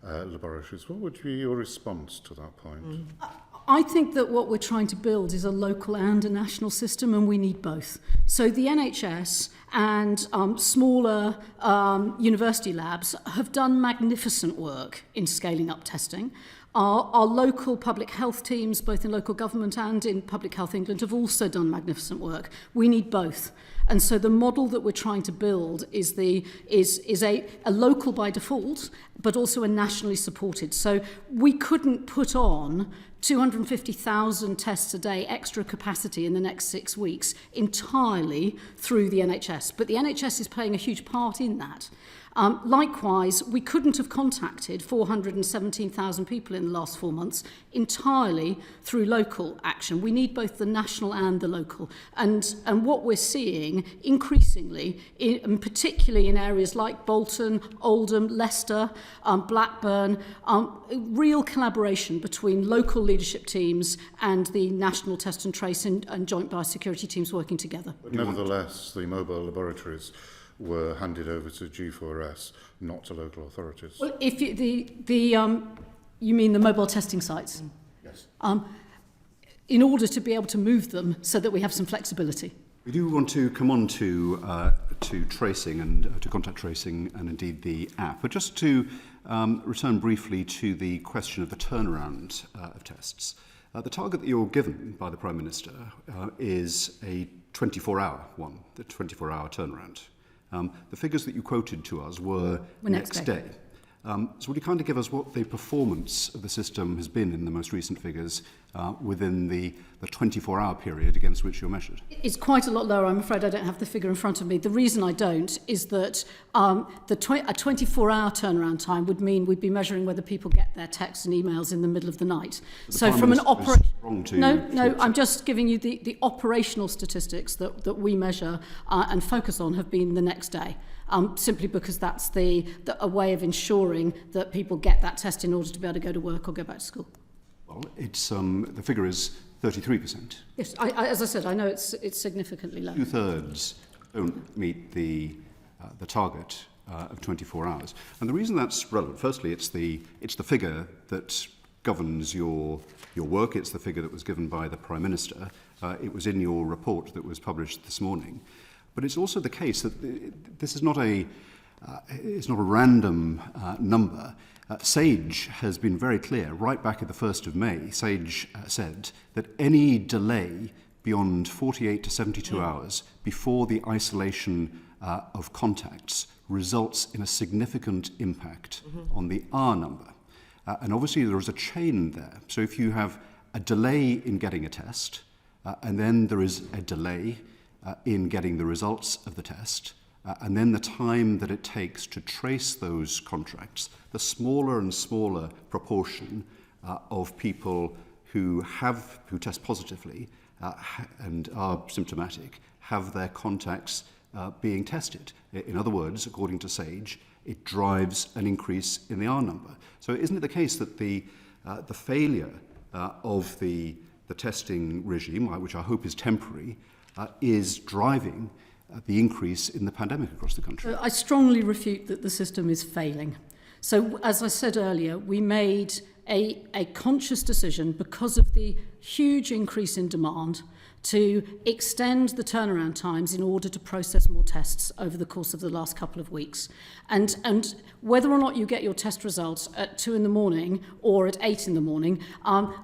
laboratories. What would be your response to that point? I think that what we're trying to build is a local and a national system, and we need both. So the NHS and smaller university labs have done magnificent work in scaling up testing. Our local public health teams, both in local government and in Public Health England, have also done magnificent work. We need both. And so the model that we're trying to build is a local by default, but also a nationally supported. So we couldn't put on 250,000 tests a day extra capacity in the next 6 weeks entirely through the NHS. But the NHS is playing a huge part in that. Likewise, we couldn't have contacted 417,000 people in the last 4 months entirely through local action. We need both the national and the local. And what we're seeing increasingly, and particularly in areas like Bolton, Oldham, Leicester, Blackburn, real collaboration between local leadership teams and the national test and trace and joint biosecurity teams working together. But nevertheless, the mobile laboratories were handed over to G4S, not to local authorities. Well, if you mean the mobile testing sites? Yes. In order to be able to move them so that we have some flexibility. We do want to come on to tracing and to contact tracing and indeed the app, but just to return briefly to the question of the turnaround of tests. The target that you're given by the Prime Minister is a 24-hour one, the 24-hour turnaround. The figures that you quoted to us were next day. So would you kindly give us what the performance of the system has been in the most recent figures within the 24-hour period against which you're measured? It's quite a lot lower. I'm afraid I don't have the figure in front of me. The reason I don't is that a 24-hour turnaround time would mean we'd be measuring whether people get their texts and emails in the middle of the night. So from an I'm just giving you the operational statistics that we measure and focus on have been the next day. Simply because that's a way of ensuring that people get that test in order to be able to go to work or go back to school. Well, it's the figure is 33%. Yes, as I said, I know it's significantly low. 2/3 don't meet the target of 24 hours, and the reason that's relevant. Firstly, it's the figure that governs your work. It's the figure that was given by the Prime Minister. It was in your report that was published this morning. But it's also the case that this is not a random number. SAGE has been very clear. Right back at the 1st of May, SAGE said that any delay beyond 48 to 72 hours before the isolation of contacts results in a significant impact on the R number. And obviously there is a chain there. So if you have a delay in getting a test, and then there is a delay in getting the results of the test, and then the time that it takes to trace those contacts, the smaller and smaller proportion of people who test positively and are symptomatic have their contacts being tested. In other words, according to SAGE, it drives an increase in the R number. So isn't it the case that the failure of the testing regime, which I hope is temporary, is driving the increase in the pandemic across the country? I strongly refute that the system is failing. So, as I said earlier, we made a conscious decision because of the huge increase in demand to extend the turnaround times in order to process more tests over the course of the last couple of weeks. And whether or not you get your test results at 2 a.m. or at 8 a.m,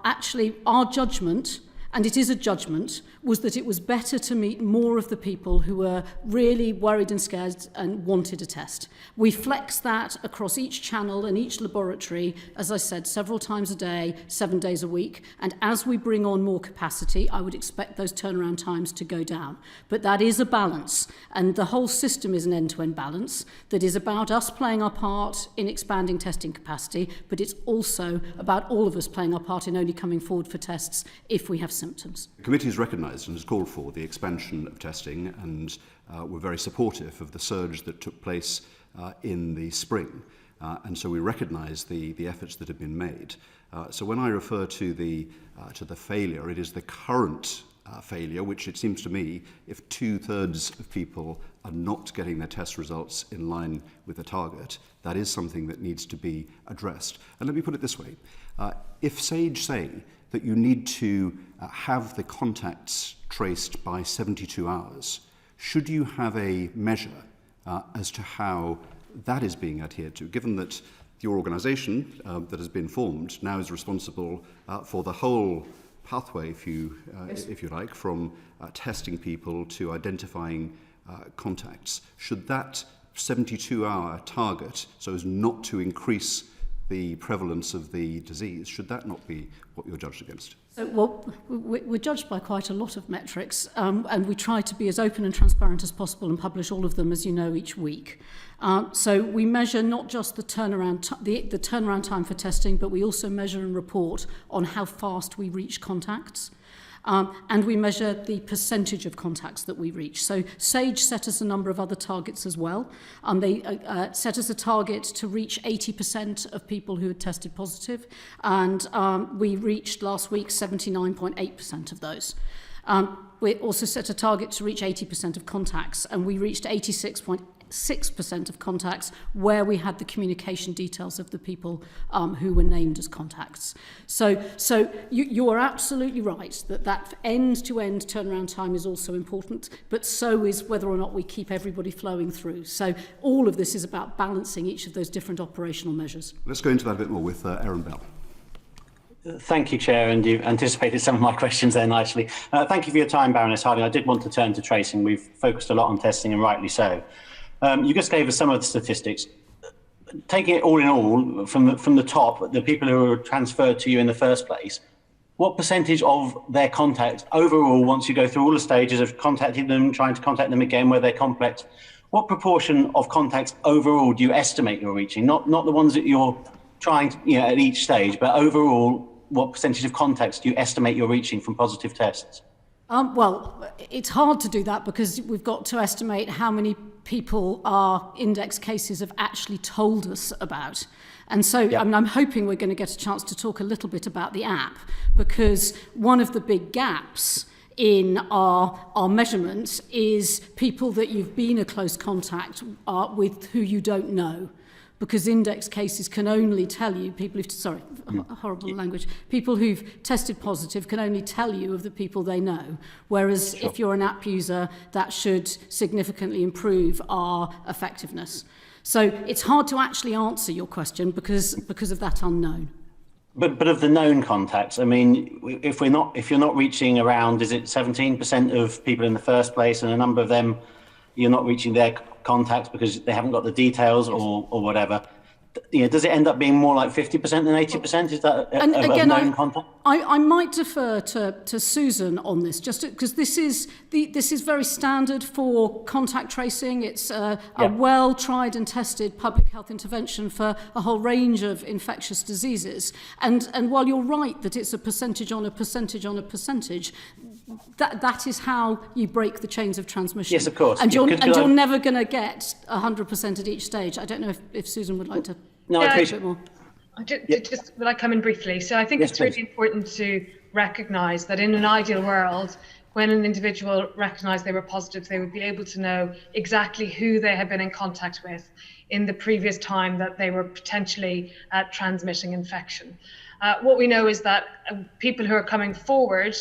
actually our judgment, and it is a judgment, was that it was better to meet more of the people who were really worried and scared and wanted a test. We flex that across each channel and each laboratory, as I said, several times a day, 7 days a week. And as we bring on more capacity, I would expect those turnaround times to go down. But that is a balance. And the whole system is an end-to-end balance that is about us playing our part in expanding testing capacity, but it's also about all of us playing our part in only coming forward for tests if we have symptoms. The committee has recognised and has called for the expansion of testing, and we're very supportive of the surge that took place in the spring. And so we recognise the efforts that have been made. So when I refer to the failure, it is the current failure, which it seems to me, if 2/3 of people are not getting their test results in line with the target, that is something that needs to be addressed. And let me put it this way. If SAGE say that you need to have the contacts traced by 72 hours, should you have a measure as to how that is being adhered to, given that your organisation that has been formed now is responsible for the whole pathway, if you like, from testing people to identifying contacts? Should that 72-hour target, so as not to increase the prevalence of the disease, should that not be what you're judged against? So, well, we're judged by quite a lot of metrics, and we try to be as open and transparent as possible and publish all of them, as you know, each week. So we measure not just the turnaround time for testing, but we also measure and report on how fast we reach contacts. And we measure the percentage of contacts that we reach. So SAGE set us a number of other targets as well. They set us a target to reach 80% of people who had tested positive, and we reached last week 79.8% of those. We also set a target to reach 80% of contacts, and we reached 86.6% of contacts where we had the communication details of the people who were named as contacts. So you are absolutely right that end-to-end turnaround time is also important, but so is whether or not we keep everybody flowing through. So all of this is about balancing each of those different operational measures. Let's go into that a bit more with Aaron Bell. Thank you, Chair, and you've anticipated some of my questions there nicely. Thank you for your time, Baroness Harding. I did want to turn to tracing. We've focused a lot on testing, and rightly so. You just gave us some of the statistics. Taking it all in all, from the top, the people who were transferred to you in the first place, what percentage of their contacts overall, once you go through all the stages of contacting them, trying to contact them again where they're complex, what proportion of contacts overall do you estimate you're reaching? Not the ones that you're trying to, at each stage, but overall, what percentage of contacts do you estimate you're reaching from positive tests? Well, it's hard to do that because we've got to estimate how many people our index cases have actually told us about. And so Yeah. I'm hoping we're going to get a chance to talk a little bit about the app, because one of the big gaps in our measurements is people that you've been a close contact with who you don't know. Because index cases can only tell you, horrible language, people who've tested positive can only tell you of the people they know. Whereas if you're an app user, that should significantly improve our effectiveness. So it's hard to actually answer your question because of that unknown. But of the known contacts, I mean, if you're not reaching around, is it 17% of people in the first place, and a number of them you're not reaching their contacts because they haven't got the details or whatever? Does it end up being more like 50% than 80%? Is that a known contact? I might defer to Susan on this, just because this is very standard for contact tracing. It's a well tried and tested public health intervention for a whole range of infectious diseases. And while you're right that it's a percentage on a percentage on a percentage, that is how you break the chains of transmission. Yes, of course. And you're never going to get 100% at each stage. I don't know if Susan would like to I a bit more. Will I come in briefly? So I think it's really important to recognise that in an ideal world, when an individual recognised they were positive, they would be able to know exactly who they had been in contact with in the previous time that they were potentially transmitting infection. What we know is that people who are coming forward,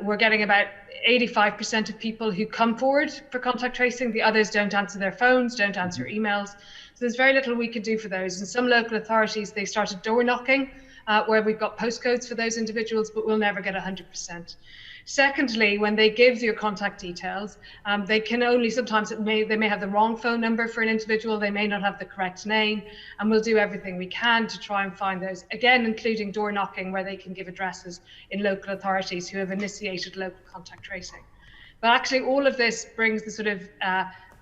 we're getting about 85% of people who come forward for contact tracing. The others don't answer their phones, don't answer emails. So there's very little we can do for those. In some local authorities, they started door knocking, where we've got postcodes for those individuals, but we'll never get 100%. Secondly, when they give your contact details, they can only sometimes they may have the wrong phone number for an individual, they may not have the correct name, and we'll do everything we can to try and find those, again including door knocking, where they can give addresses in local authorities who have initiated local contact tracing. But actually all of this brings the sort of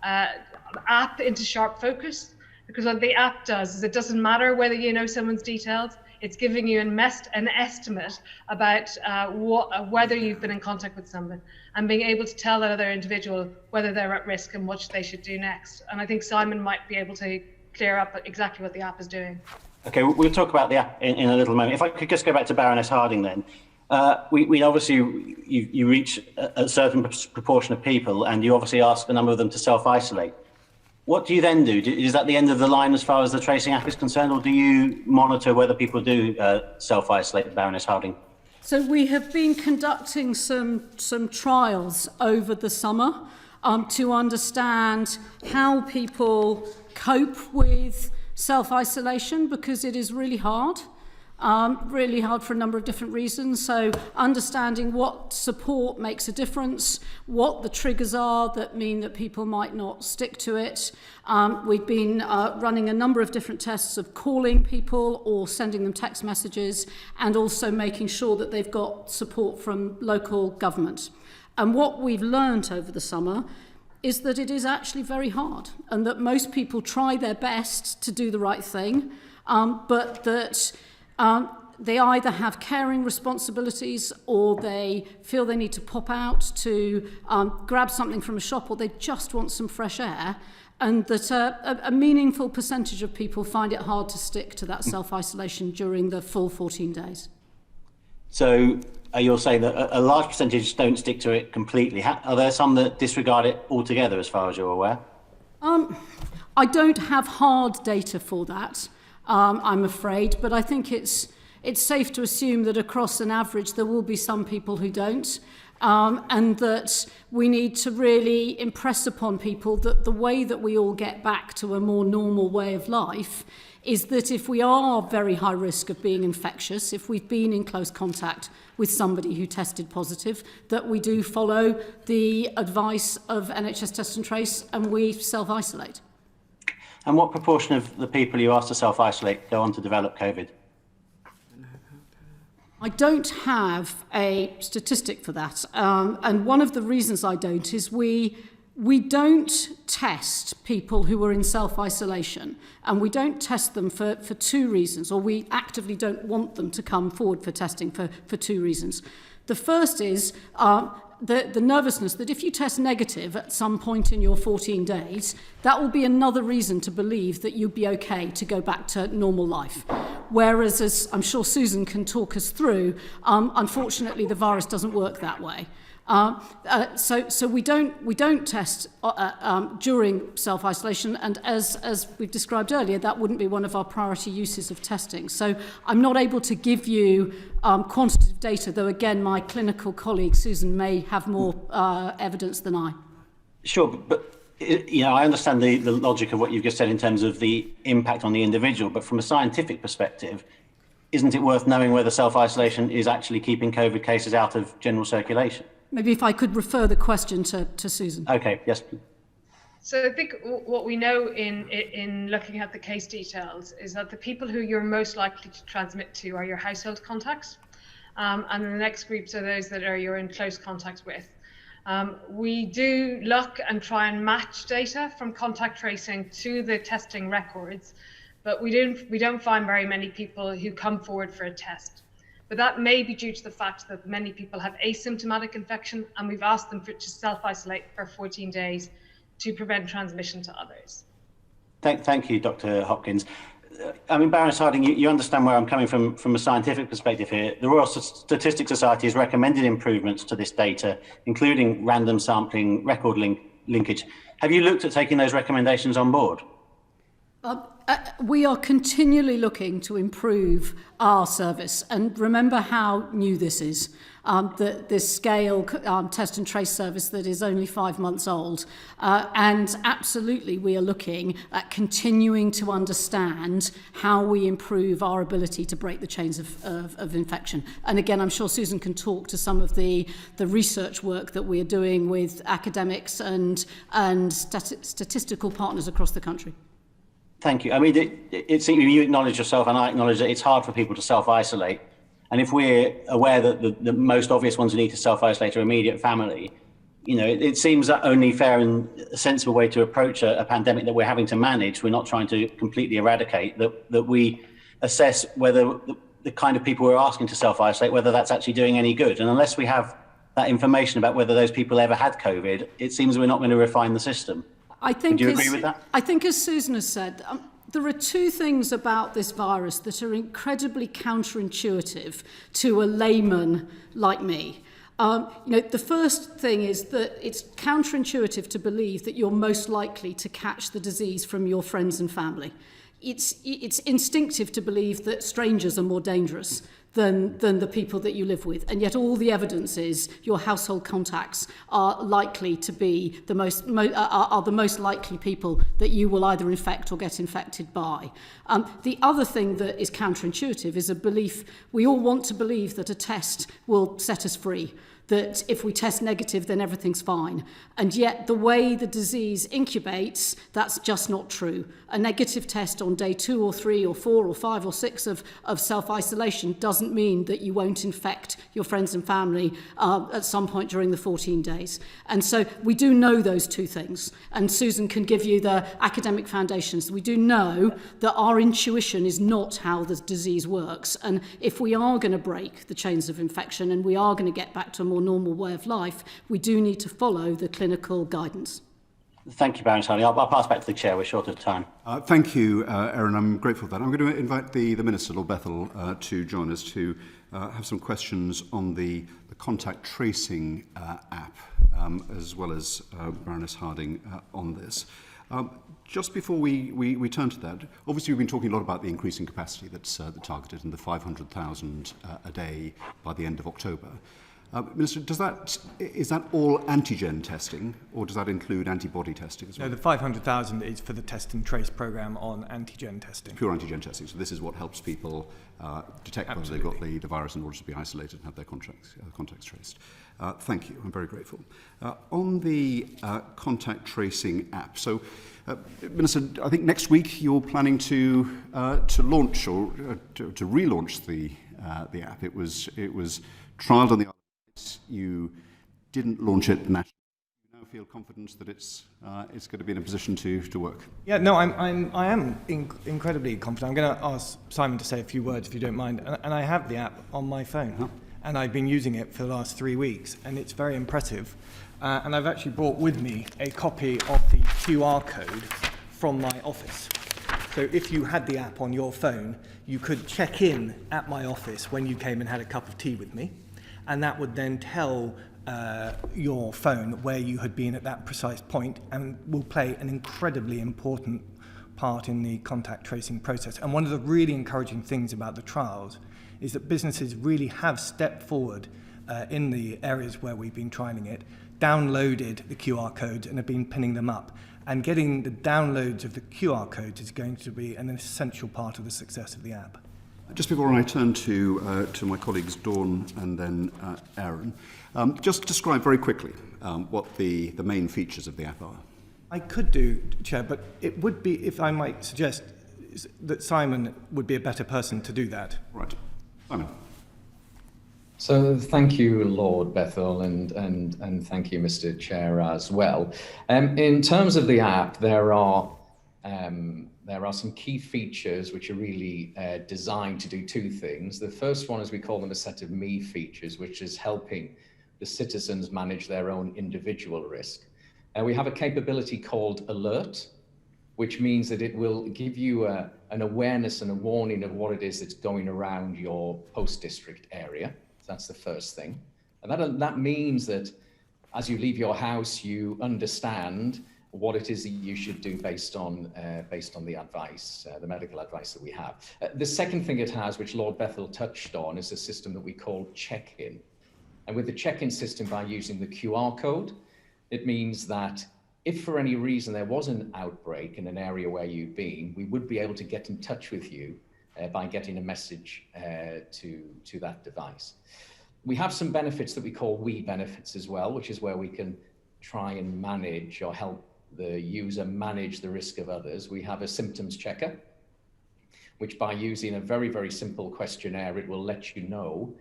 app into sharp focus, because what the app does is it doesn't matter whether you know someone's details. It's giving you an estimate about whether you've been in contact with someone, and being able to tell that other individual whether they're at risk and what they should do next. And I think Simon might be able to clear up exactly what the app is doing. Okay, we'll talk about the app in a little moment. If I could just go back to Baroness Harding then. We obviously, you reach a certain proportion of people and you obviously ask a number of them to self-isolate. What do you then do? Is that the end of the line as far as the tracing app is concerned, or do you monitor whether people do self-isolate, Baroness Harding? So we have been conducting some trials over the summer to understand how people cope with self-isolation, because it is really hard for a number of different reasons. So understanding what support makes a difference, what the triggers are that mean that people might not stick to it. We've been running a number of different tests of calling people or sending them text messages, and also making sure that they've got support from local government. And what we've learnt over the summer is that it is actually very hard, and that most people try their best to do the right thing, but that they either have caring responsibilities, or they feel they need to pop out to grab something from a shop, or they just want some fresh air, and that a meaningful percentage of people find it hard to stick to that self-isolation during the full 14 days. So you're saying that a large percentage don't stick to it completely. Are there some that disregard it altogether, as far as you're aware? I don't have hard data for that, I'm afraid, but I think it's safe to assume that across an average there will be some people who don't, and that we need to really impress upon people that the way that we all get back to a more normal way of life is that if we are very high risk of being infectious, if we've been in close contact with somebody who tested positive, that we do follow the advice of NHS Test and Trace and we self-isolate. And what proportion of the people you ask to self-isolate go on to develop COVID? I don't have a statistic for that. And one of the reasons I don't is we don't test people who are in self-isolation, and we don't test them for two reasons, or we actively don't want them to come forward for testing for two reasons. The first is the nervousness that if you test negative at some point in your 14 days, that will be another reason to believe that you'd be okay to go back to normal life. Whereas, as I'm sure Susan can talk us through, unfortunately the virus doesn't work that way. So we don't test during self-isolation, and as we've described earlier, that wouldn't be one of our priority uses of testing. So I'm not able to give you quantitative data, though again my clinical colleague Susan may have more evidence than I. Sure, but I understand the logic of what you've just said in terms of the impact on the individual, but from a scientific perspective, isn't it worth knowing whether self-isolation is actually keeping COVID cases out of general circulation? Maybe if I could refer the question to Susan. Okay, yes, please. So I think what we know in looking at the case details is that the people who you're most likely to transmit to are your household contacts, and the next groups are those that you're in close contact with. We do look and try and match data from contact tracing to the testing records, but we don't find very many people who come forward for a test. But that may be due to the fact that many people have asymptomatic infection, and we've asked them to self-isolate for 14 days to prevent transmission to others. Thank you, Dr. Hopkins. I mean, Baroness Harding, you understand where I'm coming from a scientific perspective here. The Royal Statistics Society has recommended improvements to this data, including random sampling, record linkage. Have you looked at taking those recommendations on board? We are continually looking to improve our service, and remember how new this is. This scale test and trace service that is only 5 months old, and absolutely we are looking at continuing to understand how we improve our ability to break the chains of infection. And again, I'm sure Susan can talk to some of the research work that we are doing with academics and statistical partners across the country. Thank you. I mean, it seems you acknowledge yourself, and I acknowledge that it's hard for people to self-isolate. And if we're aware that the most obvious ones who need to self-isolate are immediate family, it seems that only fair and sensible way to approach a pandemic that we're having to manage, we're not trying to completely eradicate, that we assess whether the kind of people we're asking to self-isolate, whether that's actually doing any good. And unless we have that information about whether those people ever had COVID, it seems we're not going to refine the system. I think do you agree with that? I think, as Susan has said, There are two things about this virus that are incredibly counterintuitive to a layman like me. The first thing is that it's counterintuitive to believe that you're most likely to catch the disease from your friends and family. It's instinctive to believe that strangers are more dangerous than the people that you live with, and yet all the evidence is your household contacts are likely to be the most likely people that you will either infect or get infected by. The other thing that is counterintuitive is a belief, we all want to believe that a test will set us free, that if we test negative, then everything's fine. And yet the way the disease incubates, that's just not true. A negative test on day 2 or 3 or 4 or 5 or 6 of self-isolation doesn't mean that you won't infect your friends and family at some point during the 14 days. And so we do know those two things. And Susan can give you the academic foundations. We do know that our intuition is not how the disease works. And if we are going to break the chains of infection and we are going to get back to a more normal way of life, we do need to follow the clinical guidance. Thank you, Baroness Harding. I'll pass back to the Chair. We're short of time. Thank you, Erin. I'm grateful for that. I'm going to invite the Minister, Lord Bethell, to join us to have some questions on the contact tracing app, as well as Baroness Harding on this. Just before we turn to that, obviously we've been talking a lot about the increasing capacity that's targeted and the 500,000 a day by the end of October. Minister, is that all antigen testing, or does that include antibody testing as well? No, the 500,000 is for the test and trace programme on antigen testing. Pure antigen testing. So this is what helps people detect whether they've got the virus in order to be isolated and have their contacts traced. Thank you. I'm very grateful. On the contact tracing app, so Minister, I think next week you're planning to launch or to relaunch the app. It was trialled on the. You didn't launch it nationally. You now feel confident that it's going to be in a position to work. Yeah, no, I am incredibly confident. I'm going to ask Simon to say a few words if you don't mind. And I have the app on my phone, and I've been using it for the last 3 weeks, and it's very impressive. And I've actually brought with me a copy of the QR code from my office. So if you had the app on your phone, you could check in at my office when you came and had a cup of tea with me. And that would then tell your phone where you had been at that precise point and will play an incredibly important part in the contact tracing process. And one of the really encouraging things about the trials is that businesses really have stepped forward in the areas where we've been trialing it, downloaded the QR codes and have been pinning them up. And getting the downloads of the QR codes is going to be an essential part of the success of the app. Just before I turn to my colleagues Dawn and then Aaron, just describe very quickly what the main features of the app are. I could do, Chair, but it would be, if I might suggest, that Simon would be a better person to do that. Right. Simon. So thank you, Lord Bethell, and thank you, Mr. Chair, as well. In terms of the app, there are some key features which are really designed to do two things. The first one is we call them a set of me features, which is helping the citizens manage their own individual risk. We have a capability called Alert, which means that it will give you an awareness and a warning of what it is that's going around your post-district area. So that's the first thing. And that means that as you leave your house, you understand what it is that you should do based on the advice, the medical advice that we have. The second thing it has, which Lord Bethell touched on, is a system that we call check-in. And with the check-in system, by using the QR code, it means that if for any reason there was an outbreak in an area where you've been, we would be able to get in touch with you by getting a message to that device. We have some benefits that we call we benefits as well, which is where we can try and manage or help the user manage the risk of others. We have a symptoms checker, which by using a very, very simple questionnaire, it will let you know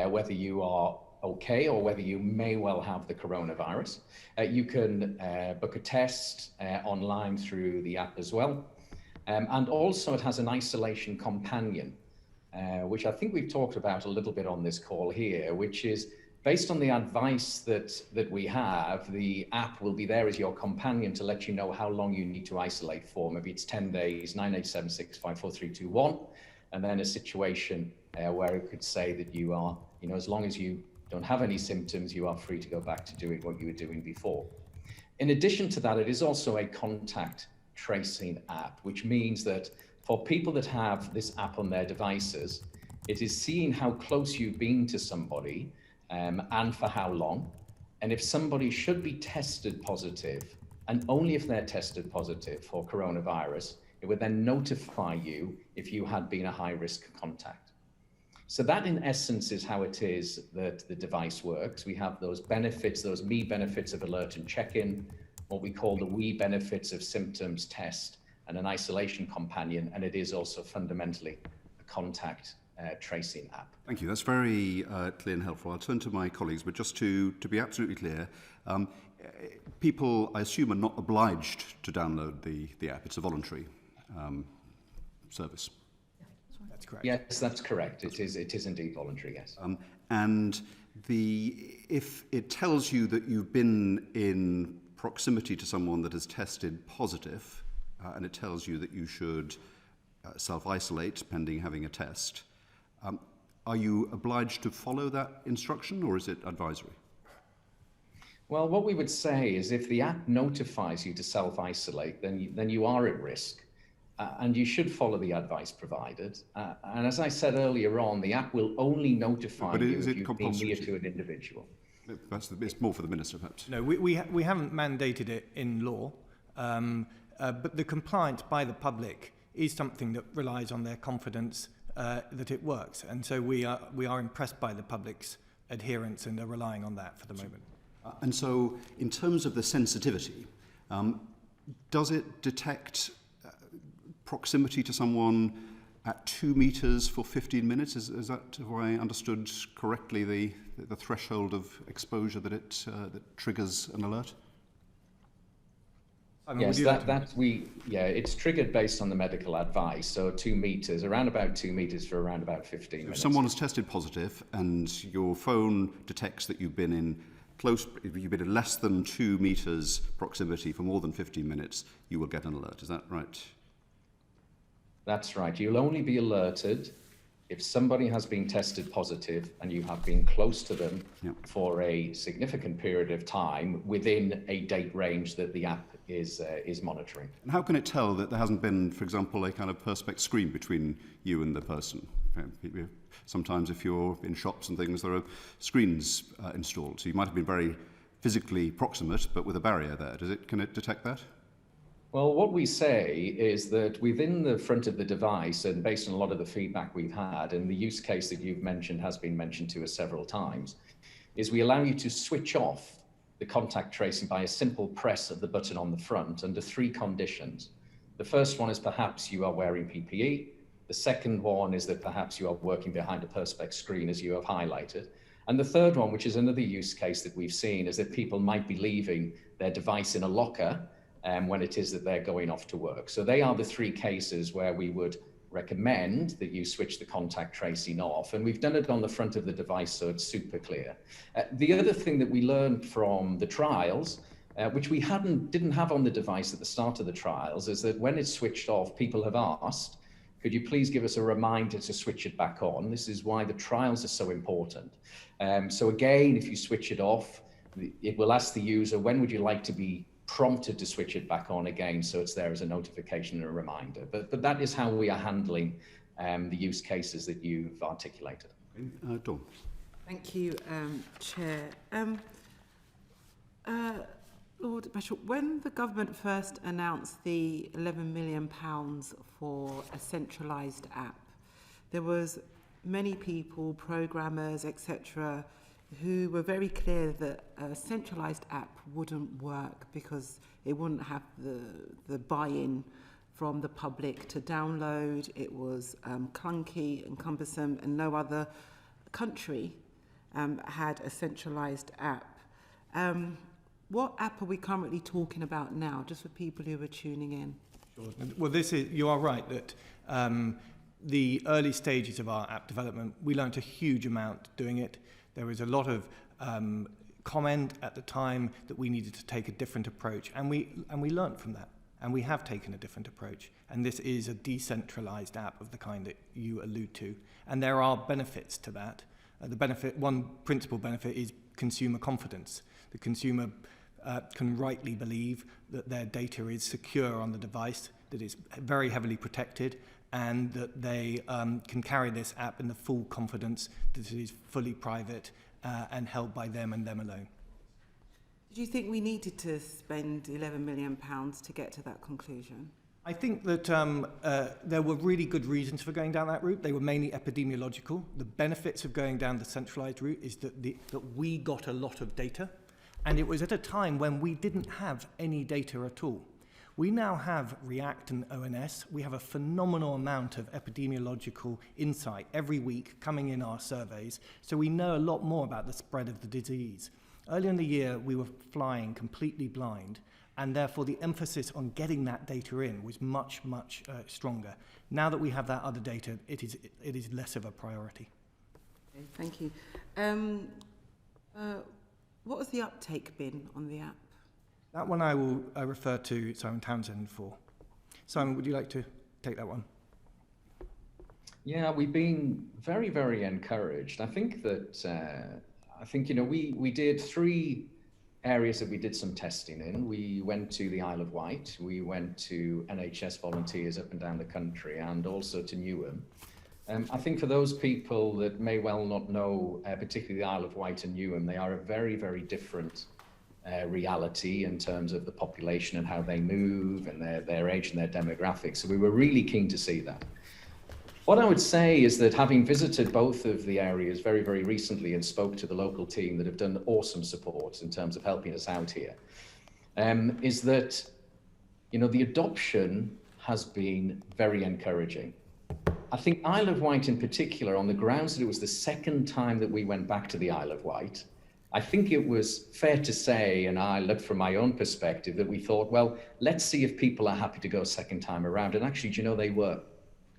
whether you are okay or whether you may well have the coronavirus. You can book a test online through the app as well. And also it has an isolation companion, which I think we've talked about a little bit on this call here, which is based on the advice that we have, the app will be there as your companion to let you know how long you need to isolate for. Maybe it's 10 days, 9, 8, 7, 6, 5, 4, 3, 2, 1. And then a situation where it could say that you are, as long as you don't have any symptoms, you are free to go back to doing what you were doing before. In addition to that, it is also a contact tracing app, which means that for people that have this app on their devices, it is seeing how close you've been to somebody and for how long. And if somebody should be tested positive, and only if they're tested positive for coronavirus, it would then notify you if you had been a high-risk contact. So that, in essence, is how it is that the device works. We have those benefits, those me benefits of alert and check-in, what we call the we benefits of symptoms test, and an isolation companion, and it is also fundamentally a contact tracing app. Thank you. That's very clear and helpful. I'll turn to my colleagues, but just to be absolutely clear, people, I assume, are not obliged to download the app. It's a voluntary service. That's correct. Yes, that's correct. It is indeed voluntary, yes. And if it tells you that you've been in proximity to someone that has tested positive, and it tells you that you should self-isolate pending having a test, are you obliged to follow that instruction, or is it advisory? Well, what we would say is if the app notifies you to self-isolate, then you are at risk. And you should follow the advice provided. And as I said earlier on, the app will only notify you if you've been near to an individual. It's more for the Minister, perhaps. No, we haven't mandated it in law, but the compliance by the public is something that relies on their confidence that it works. And so we are impressed by the public's adherence and are relying on that for the moment. And so in terms of the sensitivity, does it detect proximity to someone at 2 meters for 15 minutes? Is that, have I understood correctly, the threshold of exposure that it that triggers an alert? Yes, it's triggered based on the medical advice. So 2 meters, around about 2 meters for around about 15 minutes. If someone has tested positive and your phone detects that you've been in less than 2 meters proximity for more than 15 minutes, you will get an alert. Is that right? That's right. You'll only be alerted if somebody has been tested positive and you have been close to them for a significant period of time within a date range that the app is monitoring. And how can it tell that there hasn't been, for example, a kind of perspex screen between you and the person? Sometimes if you're in shops and things, there are screens installed. So you might have been very physically proximate, but with a barrier there. Can it detect that? Well, what we say is that within the front of the device, and based on a lot of the feedback we've had, and the use case that you've mentioned has been mentioned to us several times, is we allow you to switch off the contact tracing by a simple press of the button on the front under 3 conditions. The first one is perhaps you are wearing PPE. The second one is that perhaps you are working behind a perspex screen, as you have highlighted. And the third one, which is another use case that we've seen, is that people might be leaving their device in a locker when it is that they're going off to work. So they are the 3 cases where we would recommend that you switch the contact tracing off. And we've done it on the front of the device, so it's super clear. The other thing that we learned from the trials, which we didn't have on the device at the start of the trials, is that when it's switched off, people have asked, could you please give us a reminder to switch it back on? This is why the trials are so important. So again, if you switch it off, it will ask the user, when would you like to be prompted to switch it back on again, so it's there as a notification and a reminder. But that is how we are handling the use cases that you've articulated. Dawn. Thank you, Chair. Lord Bishop, when the government first announced the £11 million for a centralised app, there was many people, programmers, etc., who were very clear that a centralised app wouldn't work because it wouldn't have the buy-in from the public to download. It was clunky and cumbersome, and no other country had a centralised app. What app are we currently talking about now, just for people who are tuning in? Sure. Well, you are right that the early stages of our app development, we learnt a huge amount doing it. There was a lot of comment at the time that we needed to take a different approach, and we learnt from that, and we have taken a different approach. And this is a decentralized app of the kind that you allude to, and there are benefits to that. One principal benefit is consumer confidence. The consumer can rightly believe that their data is secure on the device, that it's very heavily protected, and that they can carry this app in the full confidence that it is fully private and held by them and them alone. Do you think we needed to spend £11 million to get to that conclusion? I think that there were really good reasons for going down that route. They were mainly epidemiological. The benefits of going down the centralised route is that we got a lot of data, and it was at a time when we didn't have any data at all. We now have REACT and ONS. We have a phenomenal amount of epidemiological insight every week coming in our surveys, so we know a lot more about the spread of the disease. Earlier in the year, we were flying completely blind, and therefore the emphasis on getting that data in was much, much stronger. Now that we have that other data, it is less of a priority. Okay, thank you. What has the uptake been on the app? That one I will refer to Simon Townsend for. Simon, would you like to take that one? Yeah, we've been very, very encouraged. I think that, we did 3 areas that we did some testing in. We went to the Isle of Wight, we went to NHS volunteers up and down the country, and also to Newham. I think for those people that may well not know, particularly the Isle of Wight and Newham, they are a very, very different reality in terms of the population and how they move and their age and their demographics. So we were really keen to see that. What I would say is that having visited both of the areas very, very recently and spoke to the local team that have done awesome support in terms of helping us out here, is that, the adoption has been very encouraging. I think Isle of Wight in particular, on the grounds that it was the second time that we went back to the Isle of Wight, I think it was fair to say, and I looked from my own perspective, that we thought, well, let's see if people are happy to go a second time around. And actually, they were.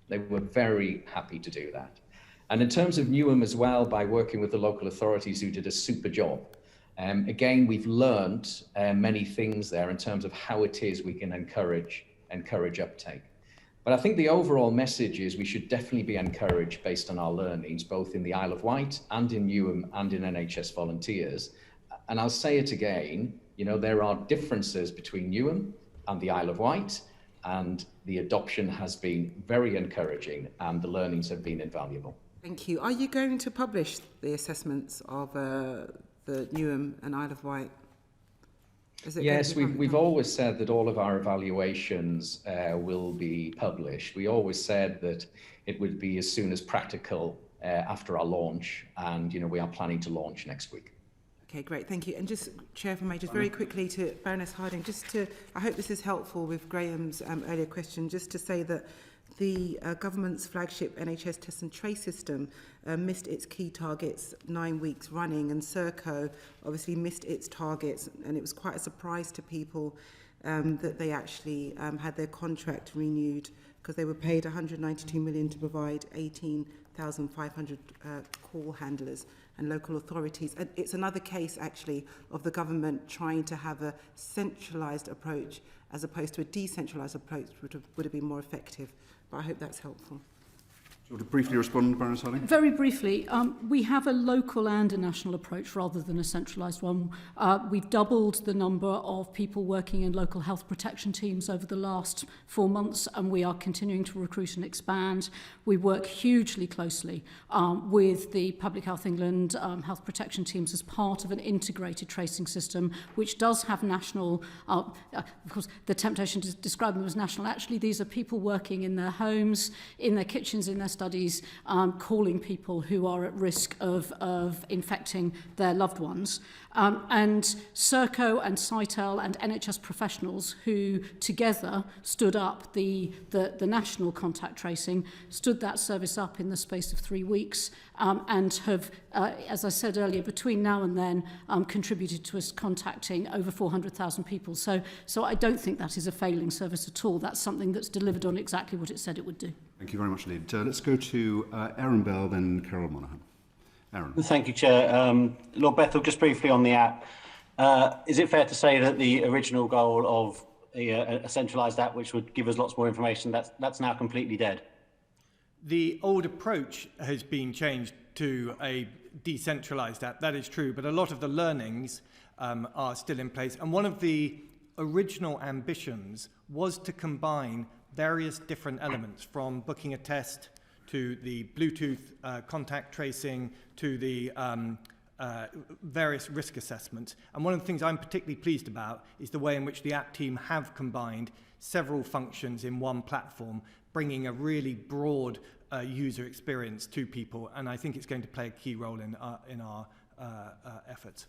They were very happy to do that. And in terms of Newham as well, by working with the local authorities who did a super job, again, we've learned many things there in terms of how it is we can encourage uptake. But I think the overall message is we should definitely be encouraged based on our learnings, both in the Isle of Wight and in Newham and in NHS volunteers. And I'll say it again, there are differences between Newham and the Isle of Wight, and the adoption has been very encouraging and the learnings have been invaluable. Thank you. Are you going to publish the assessments of the Newham and Isle of Wight? Yes, we've always said that all of our evaluations will be published. We always said that it would be as soon as practical after our launch, and we are planning to launch next week. Okay, great, thank you. And just, Chair, if I may, just very quickly to Baroness Harding, I hope this is helpful with Graham's earlier question, just to say that the government's flagship NHS test and trace system missed its key targets 9 weeks running, and Serco obviously missed its targets, and it was quite a surprise to people that they actually had their contract renewed, because they were paid £192 million to provide 18,500 call handlers and local authorities. And it's another case, actually, of the government trying to have a centralised approach as opposed to a decentralised approach, which would have been more effective. But I hope that's helpful. Do you want to briefly respond, Baroness Harding? Very briefly, we have a local and a national approach rather than a centralised one. We've doubled the number of people working in local health protection teams over the last 4 months, and we are continuing to recruit and expand. We work hugely closely with the Public Health England health protection teams as part of an integrated tracing system, which does have national, of course, the temptation to describe them as national. Actually, these are people working in their homes, in their kitchens, in their studies, calling people who are at risk of infecting their loved ones. And Serco and Cytel and NHS professionals who together stood up the national contact tracing, stood that service up in the space of 3 weeks, and have, as I said earlier, between now and then contributed to us contacting over 400,000 people. So I don't think that is a failing service at all. That's something that's delivered on exactly what it said it would do. Thank you very much indeed. Let's go to Aaron Bell, then Carol Monaghan. Aaron. Thank you, Chair. Lord Bethell, just briefly on the app, is it fair to say that the original goal of a centralised app which would give us lots more information, that's now completely dead? The old approach has been changed to a decentralised app, that is true, but a lot of the learnings are still in place. And one of the original ambitions was to combine various different elements, from booking a test to the Bluetooth contact tracing to the various risk assessments. And one of the things I'm particularly pleased about is the way in which the app team have combined several functions in one platform, bringing a really broad user experience to people. And I think it's going to play a key role in our efforts.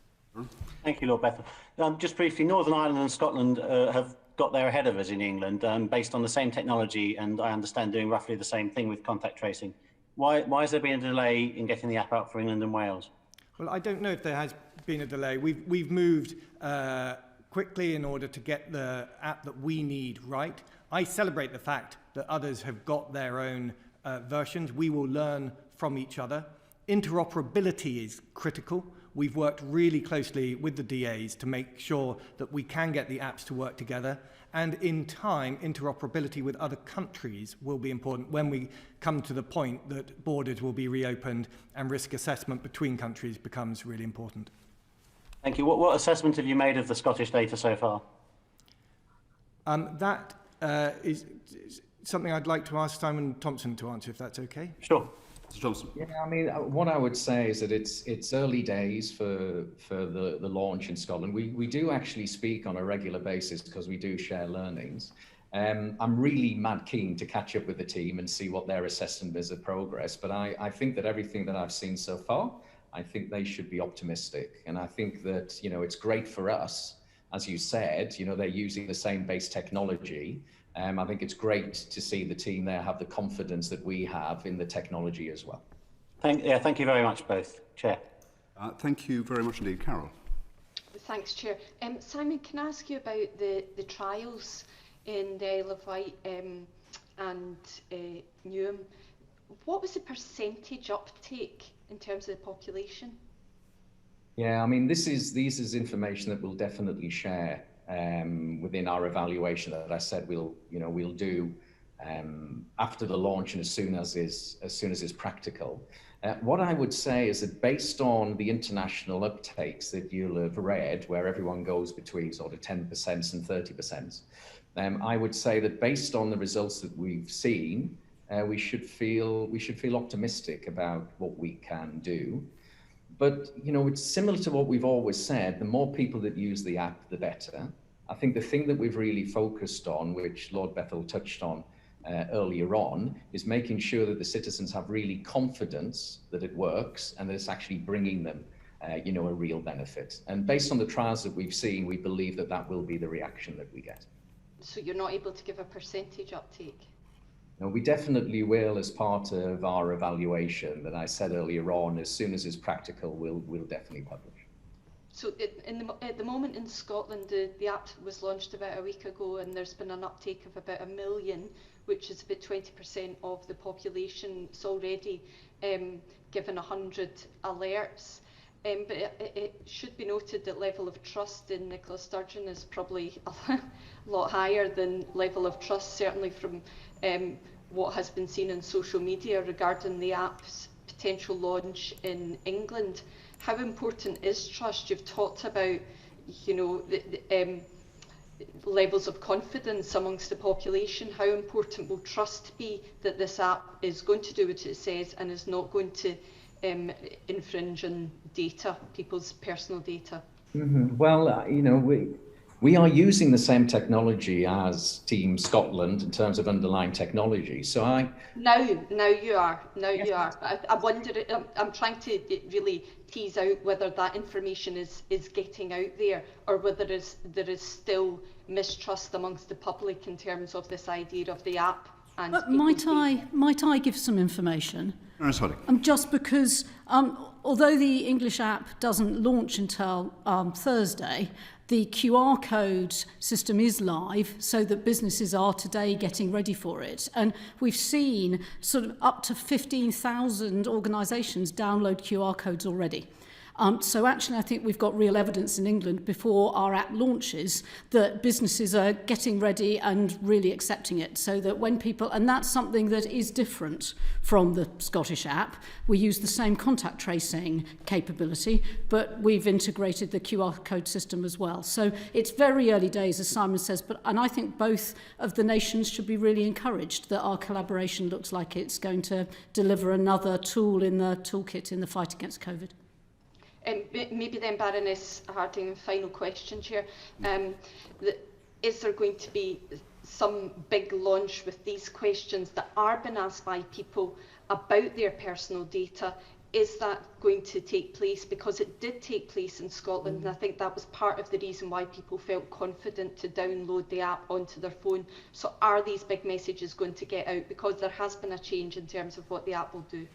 Thank you, Lord Bethell. Just briefly, Northern Ireland and Scotland have got there ahead of us in England, based on the same technology, and I understand doing roughly the same thing with contact tracing. Why has there been a delay in getting the app out for England and Wales? Well, I don't know if there has been a delay. We've moved quickly in order to get the app that we need right. I celebrate the fact that others have got their own versions. We will learn from each other. Interoperability is critical. We've worked really closely with the DAs to make sure that we can get the apps to work together. And in time, interoperability with other countries will be important when we come to the point that borders will be reopened and risk assessment between countries becomes really important. Thank you. What assessment have you made of the Scottish data so far? That is something I'd like to ask Simon Thompson to answer, if that's okay. Sure. Mr. Thompson. Yeah, I mean, what I would say is that it's early days for the launch in Scotland. We do actually speak on a regular basis because we do share learnings. I'm really mad keen to catch up with the team and see what their assessment is of progress. But I think that everything that I've seen so far, I think they should be optimistic. And I think that, it's great for us. As you said, they're using the same base technology. I think it's great to see the team there have the confidence that we have in the technology as well. Thank you very much, both. Chair. Thank you very much indeed. Carol. Thanks, Chair. Simon, can I ask you about the trials in the Isle of Wight and Newham? What was the percentage uptake in terms of the population? Yeah, I mean, this is information that we'll definitely share within our evaluation that I said we'll do after the launch and as soon as is practical. What I would say is that based on the international uptakes that you'll have read, where everyone goes between sort of 10% and 30%, I would say that based on the results that we've seen, we should feel optimistic about what we can do. But, it's similar to what we've always said, the more people that use the app, the better. I think the thing that we've really focused on, which Lord Bethell touched on earlier on, is making sure that the citizens have really confidence that it works and that it's actually bringing them, a real benefit. And based on the trials that we've seen, we believe that that will be the reaction that we get. So you're not able to give a percentage uptake? No, we definitely will as part of our evaluation that I said earlier on. As soon as it's practical, we'll definitely publish. So at the moment in Scotland, the app was launched about a week ago, and there's been an uptake of about 1 million, which is about 20% of the population. It's already given 100 alerts. But it should be noted that level of trust in Nicola Sturgeon is probably a lot higher than level of trust, certainly from what has been seen in social media regarding the app's potential launch in England. How important is trust? You've talked about, the levels of confidence amongst the population. How important will trust be that this app is going to do what it says and is not going to infringe on data, people's personal data? Mm-hmm. Well, we are using the same technology as Team Scotland in terms of underlying technology. So Now you are. I wonder. I'm trying to really tease out whether that information is getting out there, or whether there is still mistrust amongst the public in terms of this idea of the app. And might I give some information? Sorry. Just because, although the English app doesn't launch until Thursday, The QR code system is live, so that businesses are today getting ready for it. And we've seen sort of up to 15,000 organisations download QR codes already. So actually, I think we've got real evidence in England before our app launches that businesses are getting ready and really accepting it. So that when people, and that's something that is different from the Scottish app. We use the same contact tracing capability, but we've integrated the QR code system as well. So it's very early days, as Simon says, and I think both of the nations should be really encouraged that our collaboration looks like it's going to deliver another tool in the toolkit in the fight against COVID. Maybe then, Baroness Harding, final question, Chair. Is there going to be some big launch with these questions that are being asked by people about their personal data? Is that going to take place? Because it did take place in Scotland, and I think that was part of the reason why people felt confident to download the app onto their phone. So are these big messages going to get out? Because there has been a change in terms of what the app will do.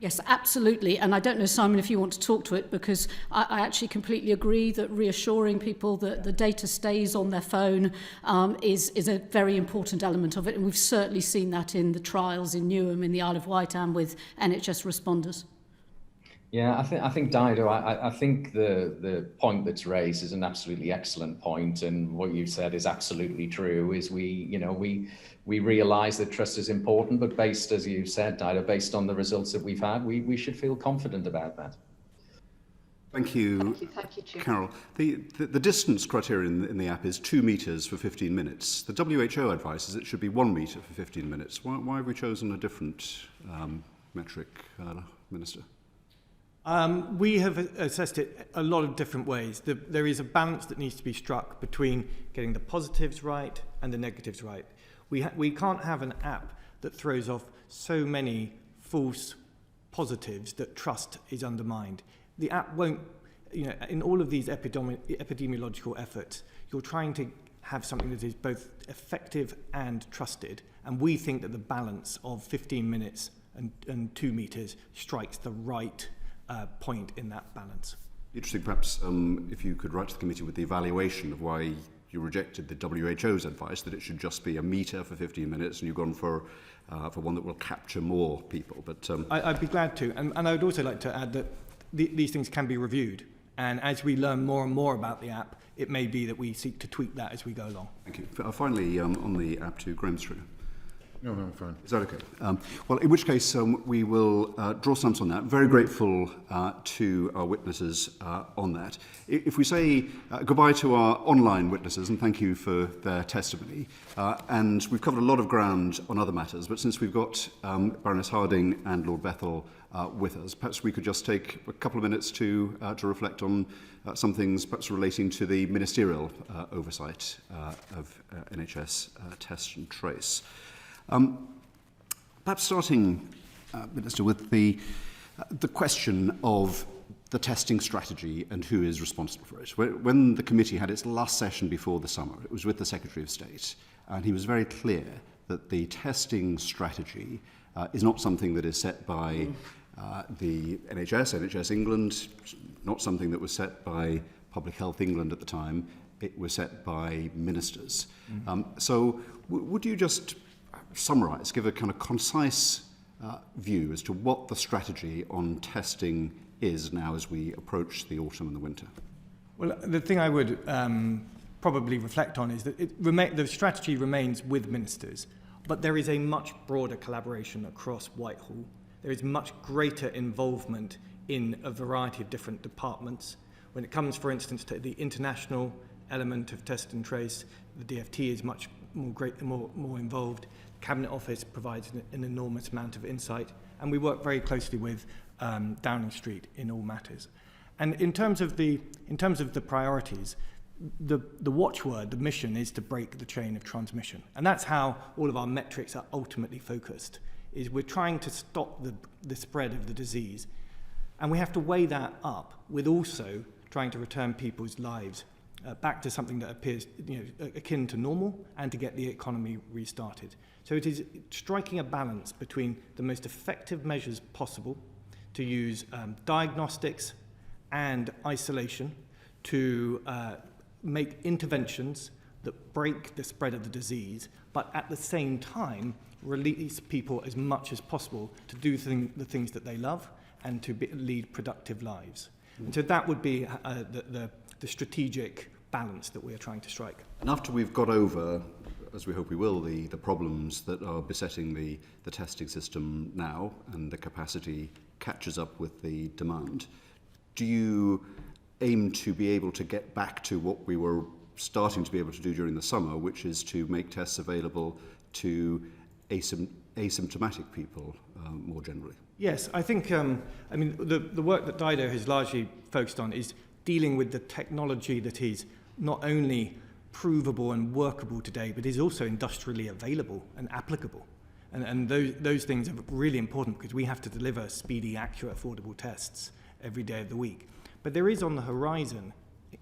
Yes, absolutely. And I don't know, Simon, if you want to talk to it, because I actually completely agree that reassuring people that the data stays on their phone is a very important element of it. And we've certainly seen that in the trials in Newham, in the Isle of Wight, and with NHS responders. Yeah, I think Dido, I think the point that's raised is an absolutely excellent point, and what you said is absolutely true. Is we realise that trust is important, but based, as you said, Dido, based on the results that we've had, we should feel confident about that. Thank you, Chair. Carol. The distance criterion in the app is 2 metres for 15 minutes. The WHO advice is it should be 1 metre for 15 minutes. Why have we chosen a different metric, Minister? We have assessed it a lot of different ways. There is a balance that needs to be struck between getting the positives right and the negatives right. We can't have an app that throws off so many false positives that trust is undermined. The app won't, in all of these epidemiological efforts, you're trying to have something that is both effective and trusted. And we think that the balance of 15 minutes and 2 metres strikes the right point in that balance. Interesting, perhaps, if you could write to the committee with the evaluation of why you rejected the WHO's advice that it should just be 1 metre for 15 minutes, and you've gone for one that will capture more people. But I'd be glad to, and I would also like to add that these things can be reviewed, and as we learn more and more about the app, it may be that we seek to tweak that as we go along. Thank you. Finally, on the app to Graham Stringer. No, fine. Is that okay? Well, in which case we will draw stumps on that. Very grateful to our witnesses on that. If we say goodbye to our online witnesses, and thank you for their testimony, and we've covered a lot of ground on other matters, but since we've got Baroness Harding and Lord Bethell with us, perhaps we could just take a couple of minutes to reflect on some things perhaps relating to the ministerial oversight of NHS test and trace. Perhaps starting, Minister, with the question of the testing strategy and who is responsible for it. When the committee had its last session before the summer, it was with the Secretary of State, and he was very clear that the testing strategy is not something that is set by the NHS England, not something that was set by Public Health England at the time. It was set by ministers. So would you just summarise, give a kind of concise view as to what the strategy on testing is now as we approach the autumn and the winter? Well, the thing I would probably reflect on is that the strategy remains with ministers, but there is a much broader collaboration across Whitehall. There is much greater involvement in a variety of different departments. When it comes, for instance, to the international element of test and trace, the DFT is much more involved. Cabinet Office provides an enormous amount of insight, and we work very closely with Downing Street in all matters. And in terms of the priorities, the watchword, the mission, is to break the chain of transmission, and that's how all of our metrics are ultimately focused. Is we're trying to stop the spread of the disease, and we have to weigh that up with also trying to return people's lives back to something that appears akin to normal, and to get the economy restarted. So it is striking a balance between the most effective measures possible to use diagnostics and isolation to make interventions that break the spread of the disease, but at the same time release people as much as possible to do the things that they love and to lead productive lives. And so that would be the strategic balance that we're trying to strike. And after we've got over, as we hope we will, the problems that are besetting the testing system now, and the capacity catches up with the demand, do you aim to be able to get back to what we were starting to be able to do during the summer, which is to make tests available to asymptomatic people more generally? Yes, I think, the work that Dido has largely focused on is dealing with the technology that is not only provable and workable today, but is also industrially available and applicable. And those things are really important because we have to deliver speedy, accurate, affordable tests every day of the week. But there is on the horizon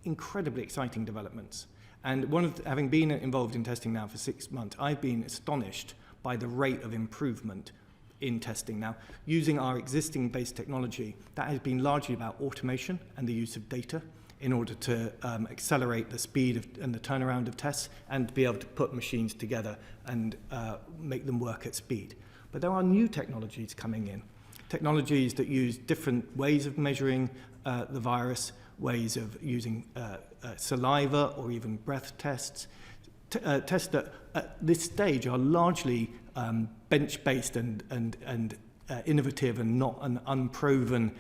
incredibly exciting developments. And having been involved in testing now for 6 months, I've been astonished by the rate of improvement in testing now. Using our existing base technology, that has been largely about automation and the use of data in order to accelerate the speed and the turnaround of tests and to be able to put machines together and make them work at speed. But there are new technologies coming in, technologies that use different ways of measuring the virus, ways of using saliva or even breath tests, tests that at this stage are largely bench-based and innovative and not unproven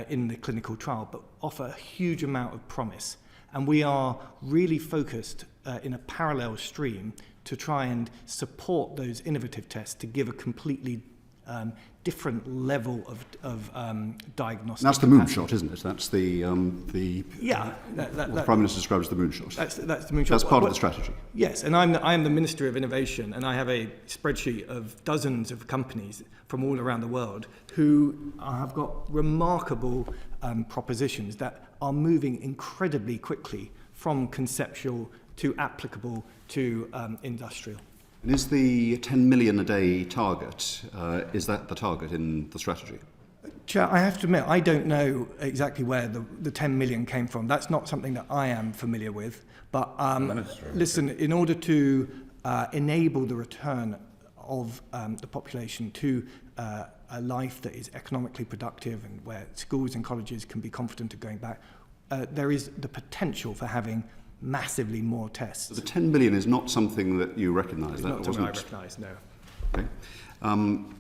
in the clinical trial, but offer a huge amount of promise. And we are really focused in a parallel stream to try and support those innovative tests to give a completely different level of diagnostic. That's the moonshot, isn't it? That's the Prime Minister describes the moonshot. That's the moonshot. That's part of the strategy. Yes, and I am the Minister of Innovation, and I have a spreadsheet of dozens of companies from all around the world who have got remarkable propositions that are moving incredibly quickly from conceptual to applicable to industrial. And is the 10 million a day target, is that the target in the strategy? Chair, I have to admit, I don't know exactly where the 10 million came from. That's not something that I am familiar with. But listen, in order to enable the return of the population to a life that is economically productive and where schools and colleges can be confident of going back, there is the potential for having massively more tests. So the 10 million is not something that you recognise? It's not something I recognise, no. Okay. Fine,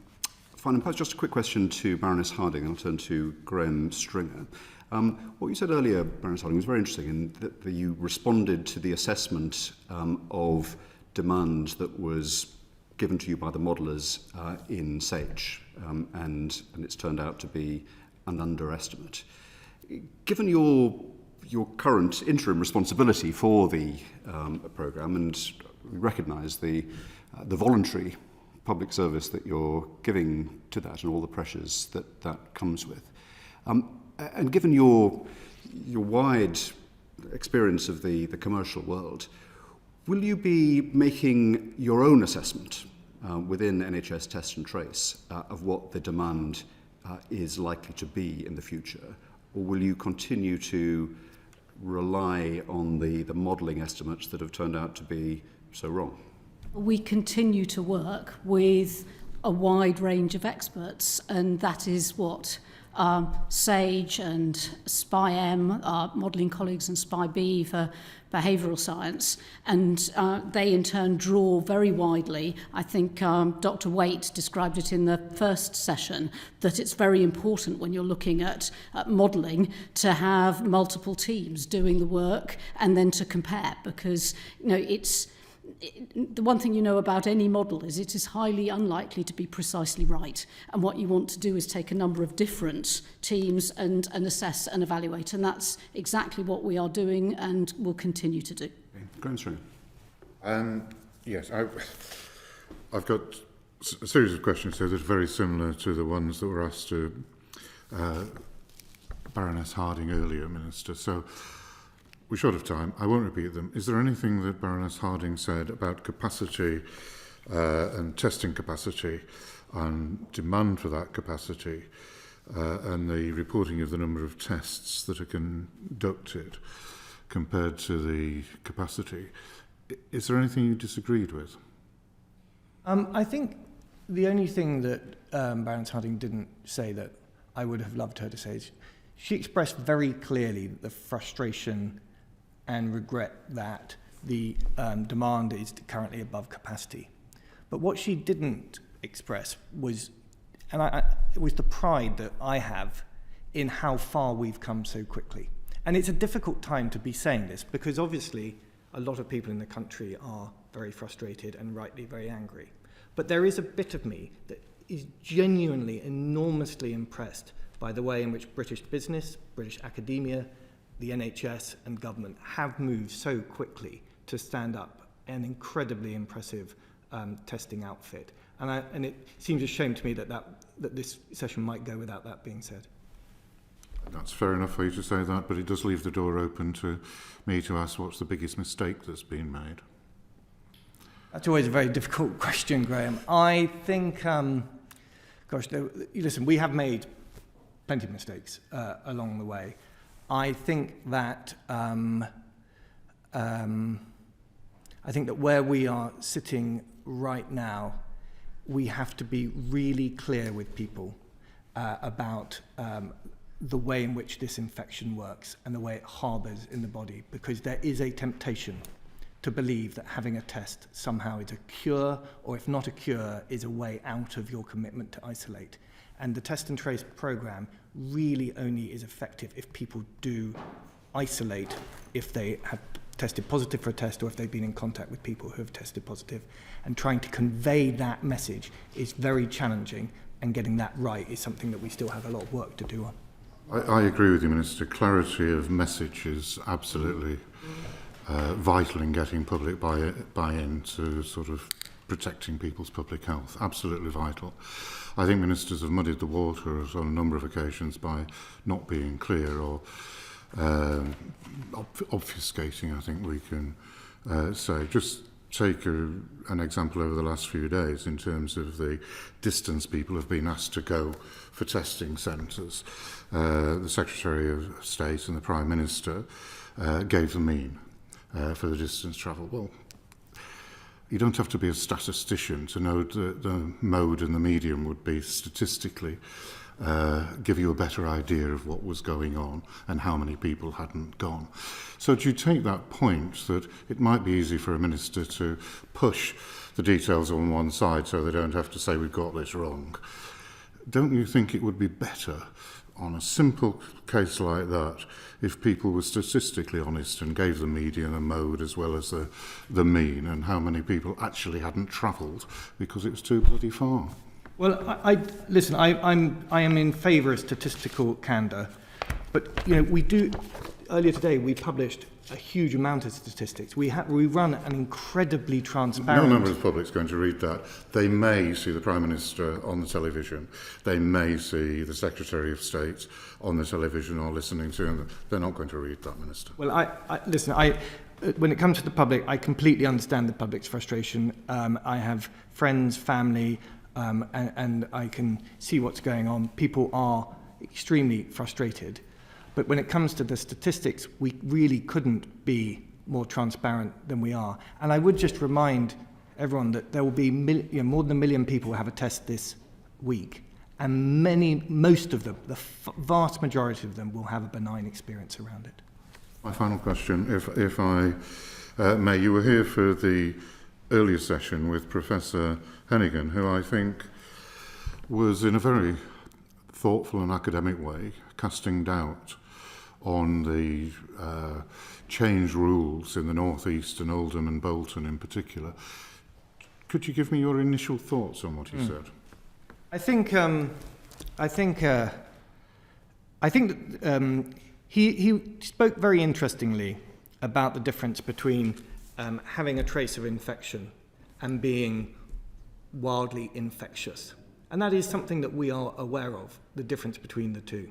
and just a quick question to Baroness Harding, and I'll turn to Graham Stringer. What you said earlier, Baroness Harding, was very interesting in that you responded to the assessment of demand that was given to you by the modellers in SAGE, and it's turned out to be an underestimate. Given your current interim responsibility for the programme, and we recognise the voluntary public service that you're giving to that and all the pressures that comes with, and given your wide experience of the commercial world, will you be making your own assessment within NHS Test and Trace of what the demand is likely to be in the future, or will you continue to rely on the modelling estimates that have turned out to be so wrong? We continue to work with a wide range of experts, and that is what SAGE and SPI-M, our modelling colleagues, and SPI-B for behavioural science, and they in turn draw very widely. I think Dr. Waite described it in the first session, that it's very important when you're looking at modelling to have multiple teams doing the work and then to compare, because the one thing you know about any model is it is highly unlikely to be precisely right. And what you want to do is take a number of different teams and assess and evaluate. And that's exactly what we are doing and will continue to do. Graham Stringer. Yes, I've got a series of questions here that are very similar to the ones that were asked to Baroness Harding earlier, Minister. So we're short of time. I won't repeat them. Is there anything that Baroness Harding said about capacity and testing capacity and demand for that capacity and the reporting of the number of tests that are conducted compared to the capacity. Is there anything you disagreed with? I think the only thing that Baroness Harding didn't say that I would have loved her to say is she expressed very clearly the frustration and regret that the demand is currently above capacity. But what she didn't express was, it was the pride that I have in how far we've come so quickly. And it's a difficult time to be saying this because obviously a lot of people in the country are very frustrated and rightly very angry. But there is a bit of me that is genuinely enormously impressed by the way in which British business, British academia, the NHS and government have moved so quickly to stand up an incredibly impressive testing outfit. And it seems a shame to me that this session might go without that being said. That's fair enough for you to say that, but it does leave the door open to me to ask what's the biggest mistake that's been made. That's always a very difficult question, Graham. I think, listen, we have made plenty of mistakes along the way. I think that where we are sitting right now, we have to be really clear with people about the way in which this infection works and the way it harbours in the body, because there is a temptation to believe that having a test somehow is a cure, or if not a cure, is a way out of your commitment to isolate. And the test and trace programme really only is effective if people do isolate if they have tested positive for a test or if they've been in contact with people who have tested positive. And trying to convey that message is very challenging, and getting that right is something that we still have a lot of work to do on. I agree with you, Minister. Clarity of message is absolutely vital in getting public buy-in to sort of protecting people's public health. Absolutely vital. I think ministers have muddied the waters on a number of occasions by not being clear or obfuscating, I think we can say. Just take an example over the last few days in terms of the distance people have been asked to go for testing centres. The Secretary of State and the Prime Minister gave the mean for the distance travel. Well, you don't have to be a statistician to know that the mode and the medium would be statistically give you a better idea of what was going on and how many people hadn't gone. So do you take that point that it might be easy for a minister to push the details on one side so they don't have to say we've got this wrong? Don't you think it would be better on a simple case like that if people were statistically honest and gave the median a mode as well as the mean and how many people actually hadn't travelled because it was too bloody far? Well, listen, I am in favour of statistical candour, but we do. Earlier today, we published a huge amount of statistics. We run an incredibly transparent. No member of the public is going to read that. They may see the Prime Minister on the television. They may see the Secretary of State on the television or listening to him. They're not going to read that, Minister. Well, listen. When it comes to the public, I completely understand the public's frustration. I have friends, family. And I can see what's going on. People are extremely frustrated. But when it comes to the statistics, we really couldn't be more transparent than we are. And I would just remind everyone that there will be more than 1 million people who have a test this week. And most of them, the vast majority of them, will have a benign experience around it. My final question, if I may, you were here for the earlier session with Professor Hennigan, who I think was in a very thoughtful and academic way casting doubt on the changed rules in the North East and Oldham and Bolton in particular. Could you give me your initial thoughts on what he said? I think he spoke very interestingly about the difference between having a trace of infection and being wildly infectious. And that is something that we are aware of, the difference between the two.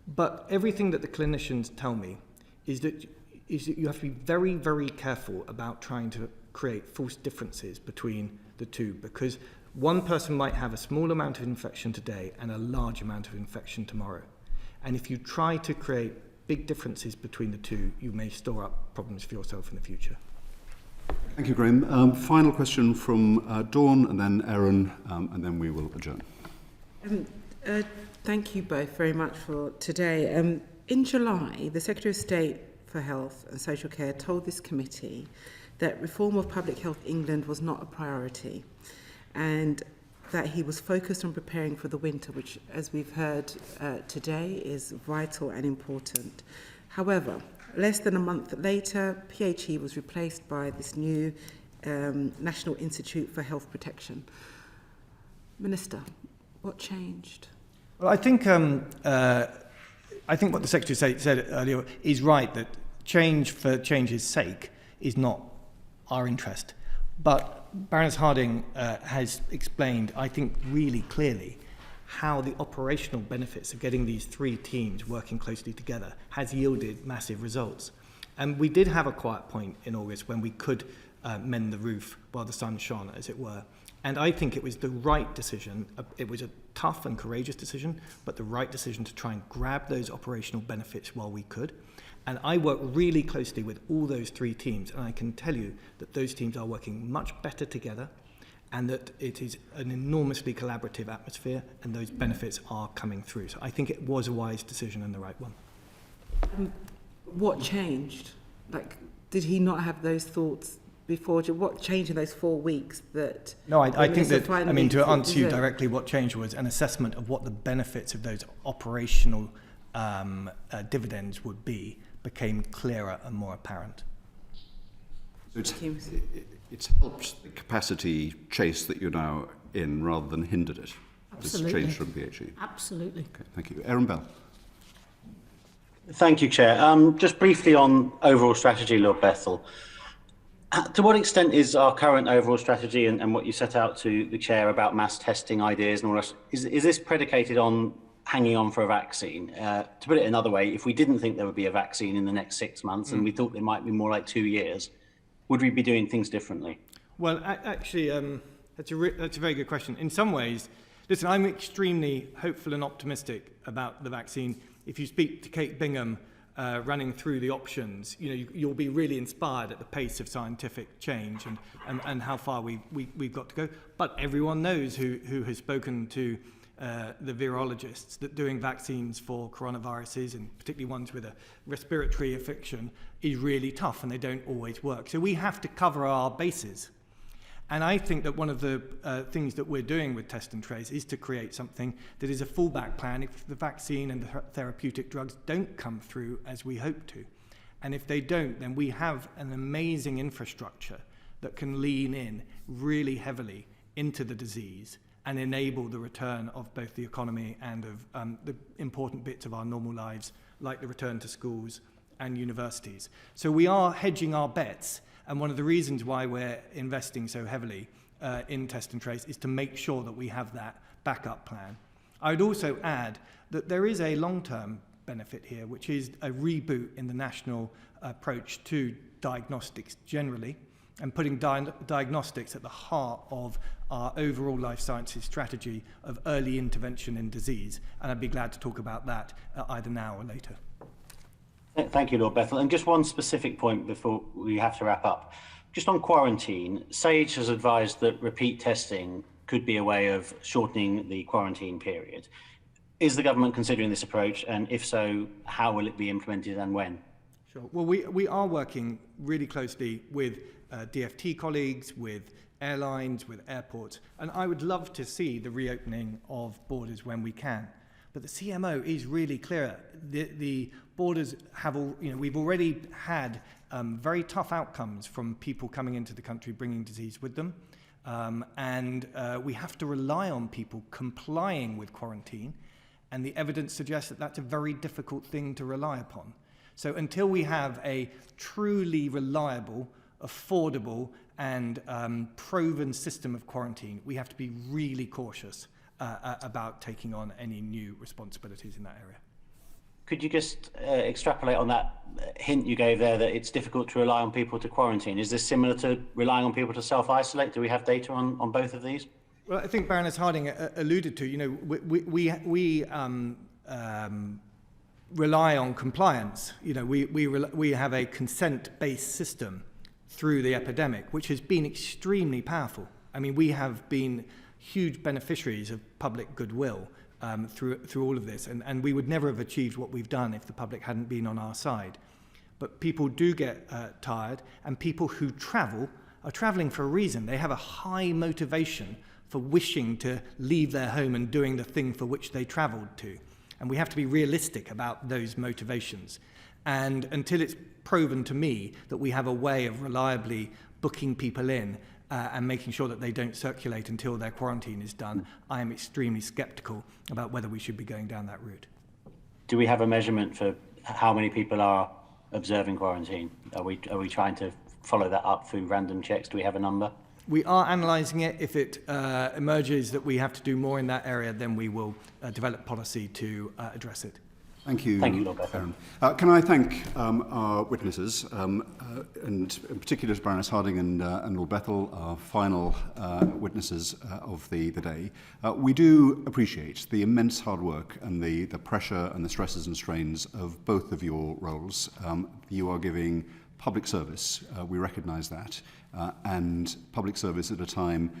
But everything that the clinicians tell me is that you have to be very, very careful about trying to create false differences between the two, because one person might have a small amount of infection today and a large amount of infection tomorrow. And if you try to create big differences between the two, you may store up problems for yourself in the future. Thank you, Graham. Final question from Dawn, and then Erin, and then we will adjourn. Thank you both very much for today. In July, the Secretary of State for Health and Social Care told this committee that reform of Public Health England was not a priority, and that he was focused on preparing for the winter, which, as we've heard today, is vital and important. However, less than a month later, PHE was replaced by this new National Institute for Health Protection. Minister, what changed? Well, I think what the Secretary of State said earlier is right, that change for change's sake is not our interest. But Baroness Harding has explained, I think, really clearly how the operational benefits of getting these three teams working closely together has yielded massive results. And we did have a quiet point in August when we could mend the roof while the sun shone, as it were. And I think it was the right decision. It was a tough and courageous decision, but the right decision to try and grab those operational benefits while we could. And I work really closely with all those three teams, and I can tell you that those teams are working much better together, and that it is an enormously collaborative atmosphere, and those benefits are coming through. So I think it was a wise decision and the right one. What changed? Like, did he not have those thoughts before? What changed in those 4 weeks that... No, I think that, I mean, to answer you directly, what changed was an assessment of what the benefits of those operational dividends would be became clearer and more apparent. It's helped the capacity chase that you're now in rather than hindered it. Absolutely. This change from PHE. Absolutely. Okay, thank you. Erin Bell. Thank you, Chair. Just briefly on overall strategy, Lord Bethell. To what extent is our current overall strategy and what you set out to the Chair about mass testing ideas and all that, is this predicated on hanging on for a vaccine? To put it another way, if we didn't think there would be a vaccine in the next 6 months and we thought it might be more like 2 years, would we be doing things differently? Well, actually, that's a very good question. In some ways, listen, I'm extremely hopeful and optimistic about the vaccine. If you speak to Kate Bingham, running through the options, you'll be really inspired at the pace of scientific change and how far we've got to go. But everyone knows who has spoken to the virologists that doing vaccines for coronaviruses, and particularly ones with a respiratory affection, is really tough and they don't always work. So we have to cover our bases. And I think that one of the things that we're doing with Test and Trace is to create something that is a fallback plan if the vaccine and the therapeutic drugs don't come through as we hope to. And if they don't, then we have an amazing infrastructure that can lean in really heavily into the disease and enable the return of both the economy and of the important bits of our normal lives, like the return to schools and universities. So we are hedging our bets. And one of the reasons why we're investing so heavily in Test and Trace is to make sure that we have that backup plan. I would also add that there is a long-term benefit here, which is a reboot in the national approach to diagnostics generally, and putting diagnostics at the heart of our overall life sciences strategy of early intervention in disease. And I'd be glad to talk about that either now or later. Thank you, Lord Bethell. And just one specific point before we have to wrap up. Just on quarantine, SAGE has advised that repeat testing could be a way of shortening the quarantine period. Is the government considering this approach? And if so, how will it be implemented and when? Sure. Well, we are working really closely with DFT colleagues, with airlines, with airports. And I would love to see the reopening of borders when we can. But the CMO is really clear. The borders have, we've already had very tough outcomes from people coming into the country bringing disease with them. And we have to rely on people complying with quarantine. And the evidence suggests that that's a very difficult thing to rely upon. So until we have a truly reliable, affordable, and proven system of quarantine, we have to be really cautious about taking on any new responsibilities in that area. Could you just extrapolate on that hint you gave there that it's difficult to rely on people to quarantine? Is this similar to relying on people to self-isolate? Do we have data on both of these? Well, I think Baroness Harding alluded to, rely on compliance. You know, we have a consent-based system through the epidemic, which has been extremely powerful. I mean, we have been huge beneficiaries of public goodwill through all of this, and we would never have achieved what we've done if the public hadn't been on our side. But people do get tired, and people who travel are travelling for a reason. They have a high motivation for wishing to leave their home and doing the thing for which they travelled to. And we have to be realistic about those motivations. And until it's proven to me that we have a way of reliably booking people in and making sure that they don't circulate until their quarantine is done, I am extremely sceptical about whether we should be going down that route. Do we have a measurement for how many people are observing quarantine? Are we trying to follow that up through random checks? Do we have a number? We are analysing it. If it emerges that we have to do more in that area, then we will develop policy to address it. Thank you, Lord Bethell. Can I thank our witnesses, and in particular Baroness Harding and Lord Bethell, our final witnesses of the day. We do appreciate the immense hard work and the pressure and the stresses and strains of both of your roles. You are giving public service, we recognise that, and public service at a time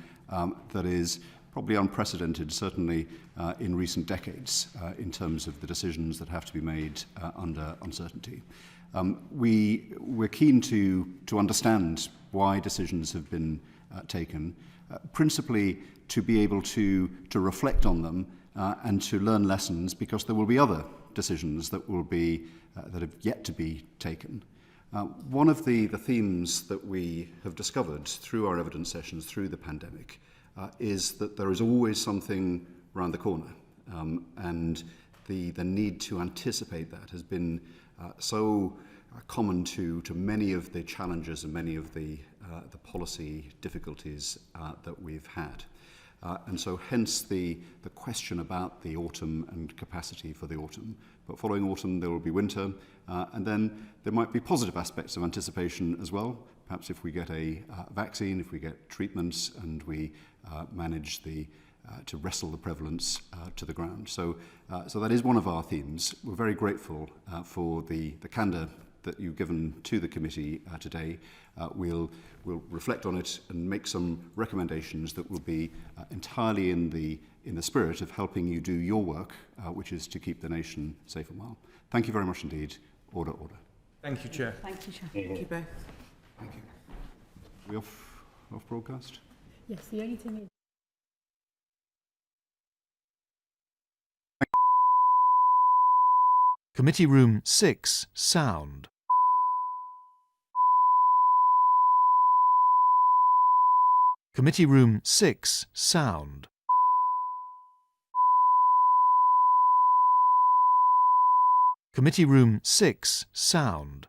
that is probably unprecedented, certainly in recent decades, in terms of the decisions that have to be made under uncertainty. We're keen to understand why decisions have been taken, principally to be able to reflect on them and to learn lessons, because there will be other decisions that will be that have yet to be taken. One of the themes that we have discovered through our evidence sessions through the pandemic is that there is always something around the corner, and the need to anticipate that has been so common to many of the challenges and many of the policy difficulties that we've had. And so hence the question about the autumn and capacity for the autumn. But following autumn there will be winter, and then there might be positive aspects of anticipation as well. Perhaps if we get a vaccine, if we get treatments, and we manage to wrestle the prevalence to the ground. So that is one of our themes. We're very grateful for the candour that you've given to the committee today. We'll reflect on it and make some recommendations that will be entirely in the spirit of helping you do your work, which is to keep the nation safe and well. Thank you very much indeed. Order, order. Thank you, Chair. Thank you, Chair. Thank you both. Thank you. Are we off broadcast? Yes, the only thing is... Committee Room 6, sound. Committee Room 6, sound. Committee Room 6, sound.